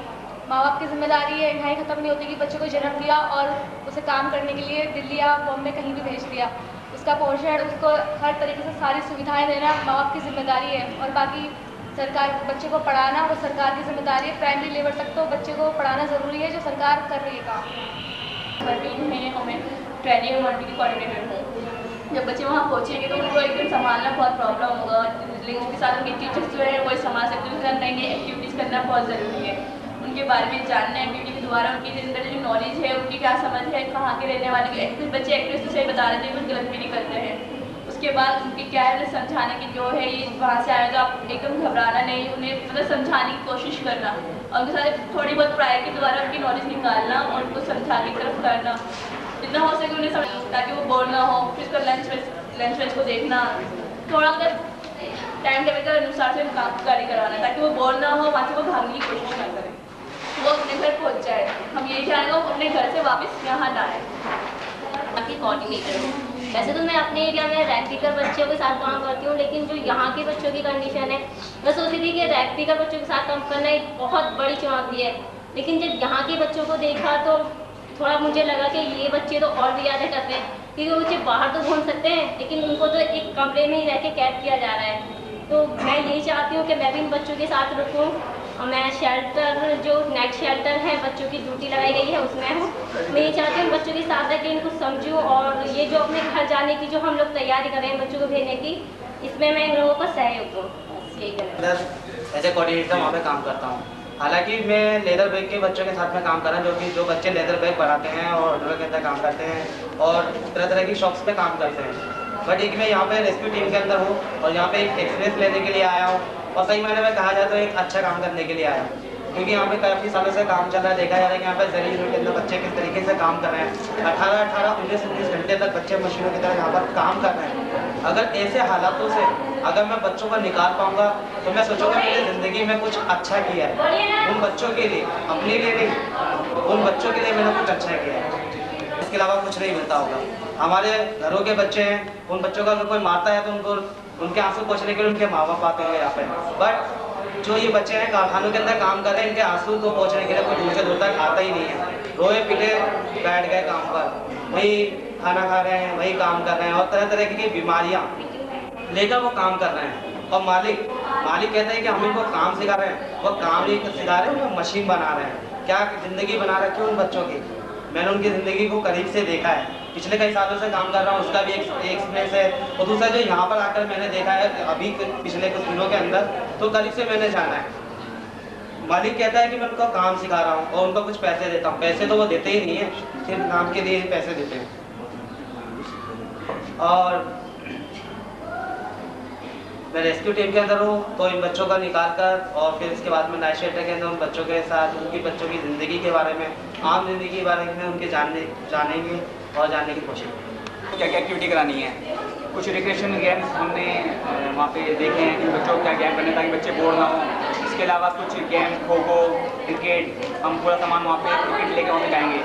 माँ बाप की जिम्मेदारी है, यहाँ खत्म नहीं होती कि बच्चे को जन्म दिया और उसे काम करने के लिए दिल्ली या बॉम्बे कहीं भी भेज दिया, उसका पोषण, उसको हर तरीके से सारी सुविधाएं देना माँ बाप की जिम्मेदारी है। और बाकी सरकार बच्चे को पढ़ाना वो सरकार की जिम्मेदारी है। प्राइमरी लेवल तक तो बच्चे को पढ़ाना ज़रूरी है, जो सरकार कर रही है काम। वर्किंग में और मैं ट्रेनिंग और मल्टी की कोऑर्डिनेटर हूँ। जब बच्चे वहाँ पहुँचेंगे तो उनको एक दिन संभालना बहुत प्रॉब्लम होगा, लेकिन उसके साथ उनके टीचर्स जो है वो संभाल सकते हैं। उसके साथ नई नई एक्टिविटीज़ करना बहुत ज़रूरी है, उनके बारे में जानना, एक्टिविटी के द्वारा उनके अंदर जो नॉलेज है, उनकी क्या समझ है, कहाँ के रहने वाले। कुछ बच्चे एक्टिविटी से बता रहे थे, कुछ गलत भी निकलते हैं। उसके बाद उनके क्या है समझाने की, जो है ये वहाँ से आए तो आप एकदम घबराना नहीं, उन्हें मतलब समझाने की कोशिश करना और उनके साथ थोड़ी बहुत पढ़ाई के द्वारा उनकी नॉलेज निकालना और उनको समझाने की तरफ करना, जितना हो सके उन्हें समझ, ताकि वो बोर ना हो। फिर उसका लंच वेंच को देखना, थोड़ा अगर टाइम टेबल के अनुसार से काम कार्य करवाना, ताकि वो बोर ना हो, वहाँ से वो भागने की कोशिश ना करें, वो अपने घर पहुँच जाए। हम यही चाहेंगे वो अपने घर से वापस यहाँ ना आए। बाकी कोऑर्डिनेटर हूँ। वैसे तो मैं अपने एरिया में रैंक टीकर बच्चों के साथ काम करती हूँ, लेकिन जो यहाँ के बच्चों की कंडीशन है, मैं सोची थी कि रैंक टीकर बच्चों के साथ काम करना एक बहुत बड़ी चुनौती है। लेकिन जब यहाँ के बच्चों को देखा तो थोड़ा मुझे लगा कि ये बच्चे तो और भी ज़्यादा करते हैं, क्योंकि वो बच्चे बाहर तो घूम सकते हैं लेकिन उनको तो एक कमरे में ही रह के कैद किया जा रहा है। तो मैं यही चाहती हूँ कि मैं भी इन बच्चों के साथ रुकूँ। मैं शेल्टर, जो नेट शेल्टर है, बच्चों की ड्यूटी लगाई गई है उसमें हूँ। मैं ये चाहती हूँ बच्चों के साथ रह के इनको समझूँ, और ये जो अपने घर जाने की जो हम लोग तैयारी कर रहे हैं बच्चों को भेजने की, इसमें मैं इन लोगों का सहयोग दूँ। यही करना ऐसे कोऑर्डिनेटर वहाँ पे काम करता हूँ। हालांकि मैं लेदर बैग के बच्चों के साथ में काम कर रहा हूँ, जो बच्चे लेदर बैग बनाते हैं और ऑर्डर के अंदर काम करते हैं और तरह तरह की शॉप्स पे काम करते हैं। बट एक मैं यहाँ पे रेस्क्यू टीम के अंदर हूँ और यहाँ पे एक एक्सपीरियंस लेने के लिए आया हूँ, और सही मायने में कहा जाए तो एक अच्छा काम करने के लिए आया हूँ, क्योंकि यहाँ पे काफ़ी सालों से काम चल रहा है। देखा जा रहा है कि यहाँ पे जरिए यूनिट के अंदर बच्चे किस तरीके से काम कर रहे हैं। 18-18, 19-19 घंटे तक बच्चे मशीनों की तरह यहाँ पर काम कर रहे हैं। अगर ऐसे हालातों से अगर मैं बच्चों को निकाल पाऊँगा तो मैं सोचूंगा मेरी ज़िंदगी में कुछ अच्छा किया है। उन बच्चों के लिए, अपने लिए नहीं, उन बच्चों के लिए मैंने कुछ अच्छा किया है। इसके अलावा कुछ नहीं मिलता होगा। हमारे घरों के बच्चे हैं, उन बच्चों का अगर कोई मारता है तो उनको उनके आंसू पोंछने के लिए उनके माँ बाप आते हैं यहाँ पे। बट जो ये बच्चे हैं कारखानों के अंदर काम कर रहे हैं, इनके आंसू तो पोंछने के लिए कोई दूर से दूर तक आता ही नहीं है। रोए पीटे बैठ गए काम पर, वही खाना खा रहे हैं, वही काम कर रहे हैं और तरह तरह की बीमारियाँ लेकर वो काम कर रहे हैं। और मालिक कहते हैं कि हम इनको काम सिखा रहे हैं, वो काम नहीं सिखा रहे हैं, वो मशीन बना रहे हैं। क्या ज़िंदगी बना रखी है उन बच्चों की। मैंने उनकी ज़िंदगी को करीब से देखा है, पिछले कई सालों से काम कर रहा हूँ, उसका भी एक एक्सपीरियंस है। और दूसरा जो यहाँ पर आकर मैंने देखा है अभी पिछले कुछ दिनों के अंदर, तो करीब से मैंने जाना है। मालिक कहता है कि मैं उनको काम सिखा रहा हूँ और उनको कुछ पैसे देता हूँ, पैसे तो वो देते ही नहीं है, सिर्फ नाम के लिए ही पैसे देते हैं। और मैं रेस्क्यू टीम के अंदर हूँ, तो इन बच्चों का निकाल कर और फिर इसके बाद में नाइट शेल्टर के अंदर उन बच्चों के साथ उनकी बच्चों की ज़िंदगी के बारे में, आम ज़िंदगी के बारे में उनके जानेंगे और जानने की कोशिश करेंगे। क्या क्या एक्टिविटी करानी है, कुछ रिक्रिएशन गेम्स हमने वहाँ पे देखे हैं कि बच्चों को क्या गेम करने ताकि बच्चे बोर ना हो। इसके अलावा कुछ गेम खो खो, क्रिकेट, हम पूरा सामान वहाँ पे क्रिकेट लेकर वहाँ पे जाएंगे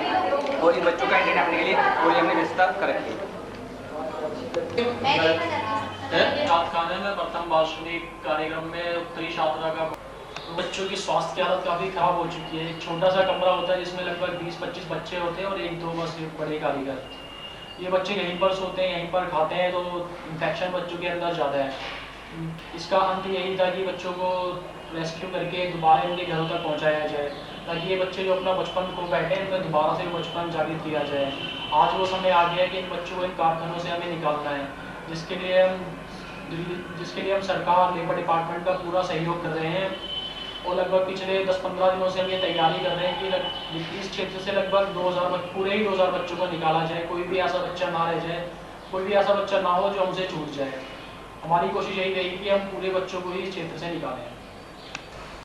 और इन बच्चों का एंटरटेन करने के लिए पूरी हमने व्यवस्था कर रखी है। खाने में प्रथम वार्षिक कार्यक्रम में उत्तरी छात्रा का बच्चों की स्वास्थ्य की हालत काफ़ी खराब हो चुकी है। एक छोटा सा कमरा होता है जिसमें लगभग 20-25 बच्चे होते हैं और 1-2 बस बड़े कारीगर। ये बच्चे यहीं पर सोते हैं, यहीं पर खाते हैं, तो इन्फेक्शन बच्चों के अंदर ज़्यादा है। इसका अंत यही था कि बच्चों को रेस्क्यू करके दोबारा इनके घरों तक पहुँचाया जाए, ताकि ये बच्चे जो अपना बचपन खो बैठे हैं इनमें दोबारा से बचपन जागृत किया जाए। आज वो समय आ गया है कि इन बच्चों को इन कारखानों से हमें निकालना है, जिसके लिए हम सरकार, लेबर डिपार्टमेंट का पूरा सहयोग कर रहे हैं। और लगभग पिछले 10-15 दिनों से हम ये तैयारी कर रहे हैं कि इस क्षेत्र से लगभग 2000 पूरे ही 2000 बच्चों को निकाला जाए। कोई भी ऐसा बच्चा ना रह जाए, कोई भी ऐसा बच्चा ना हो जो हमसे छूट जाए। हमारी कोशिश यही रहेगी कि हम पूरे बच्चों को ही इस क्षेत्र से निकालें।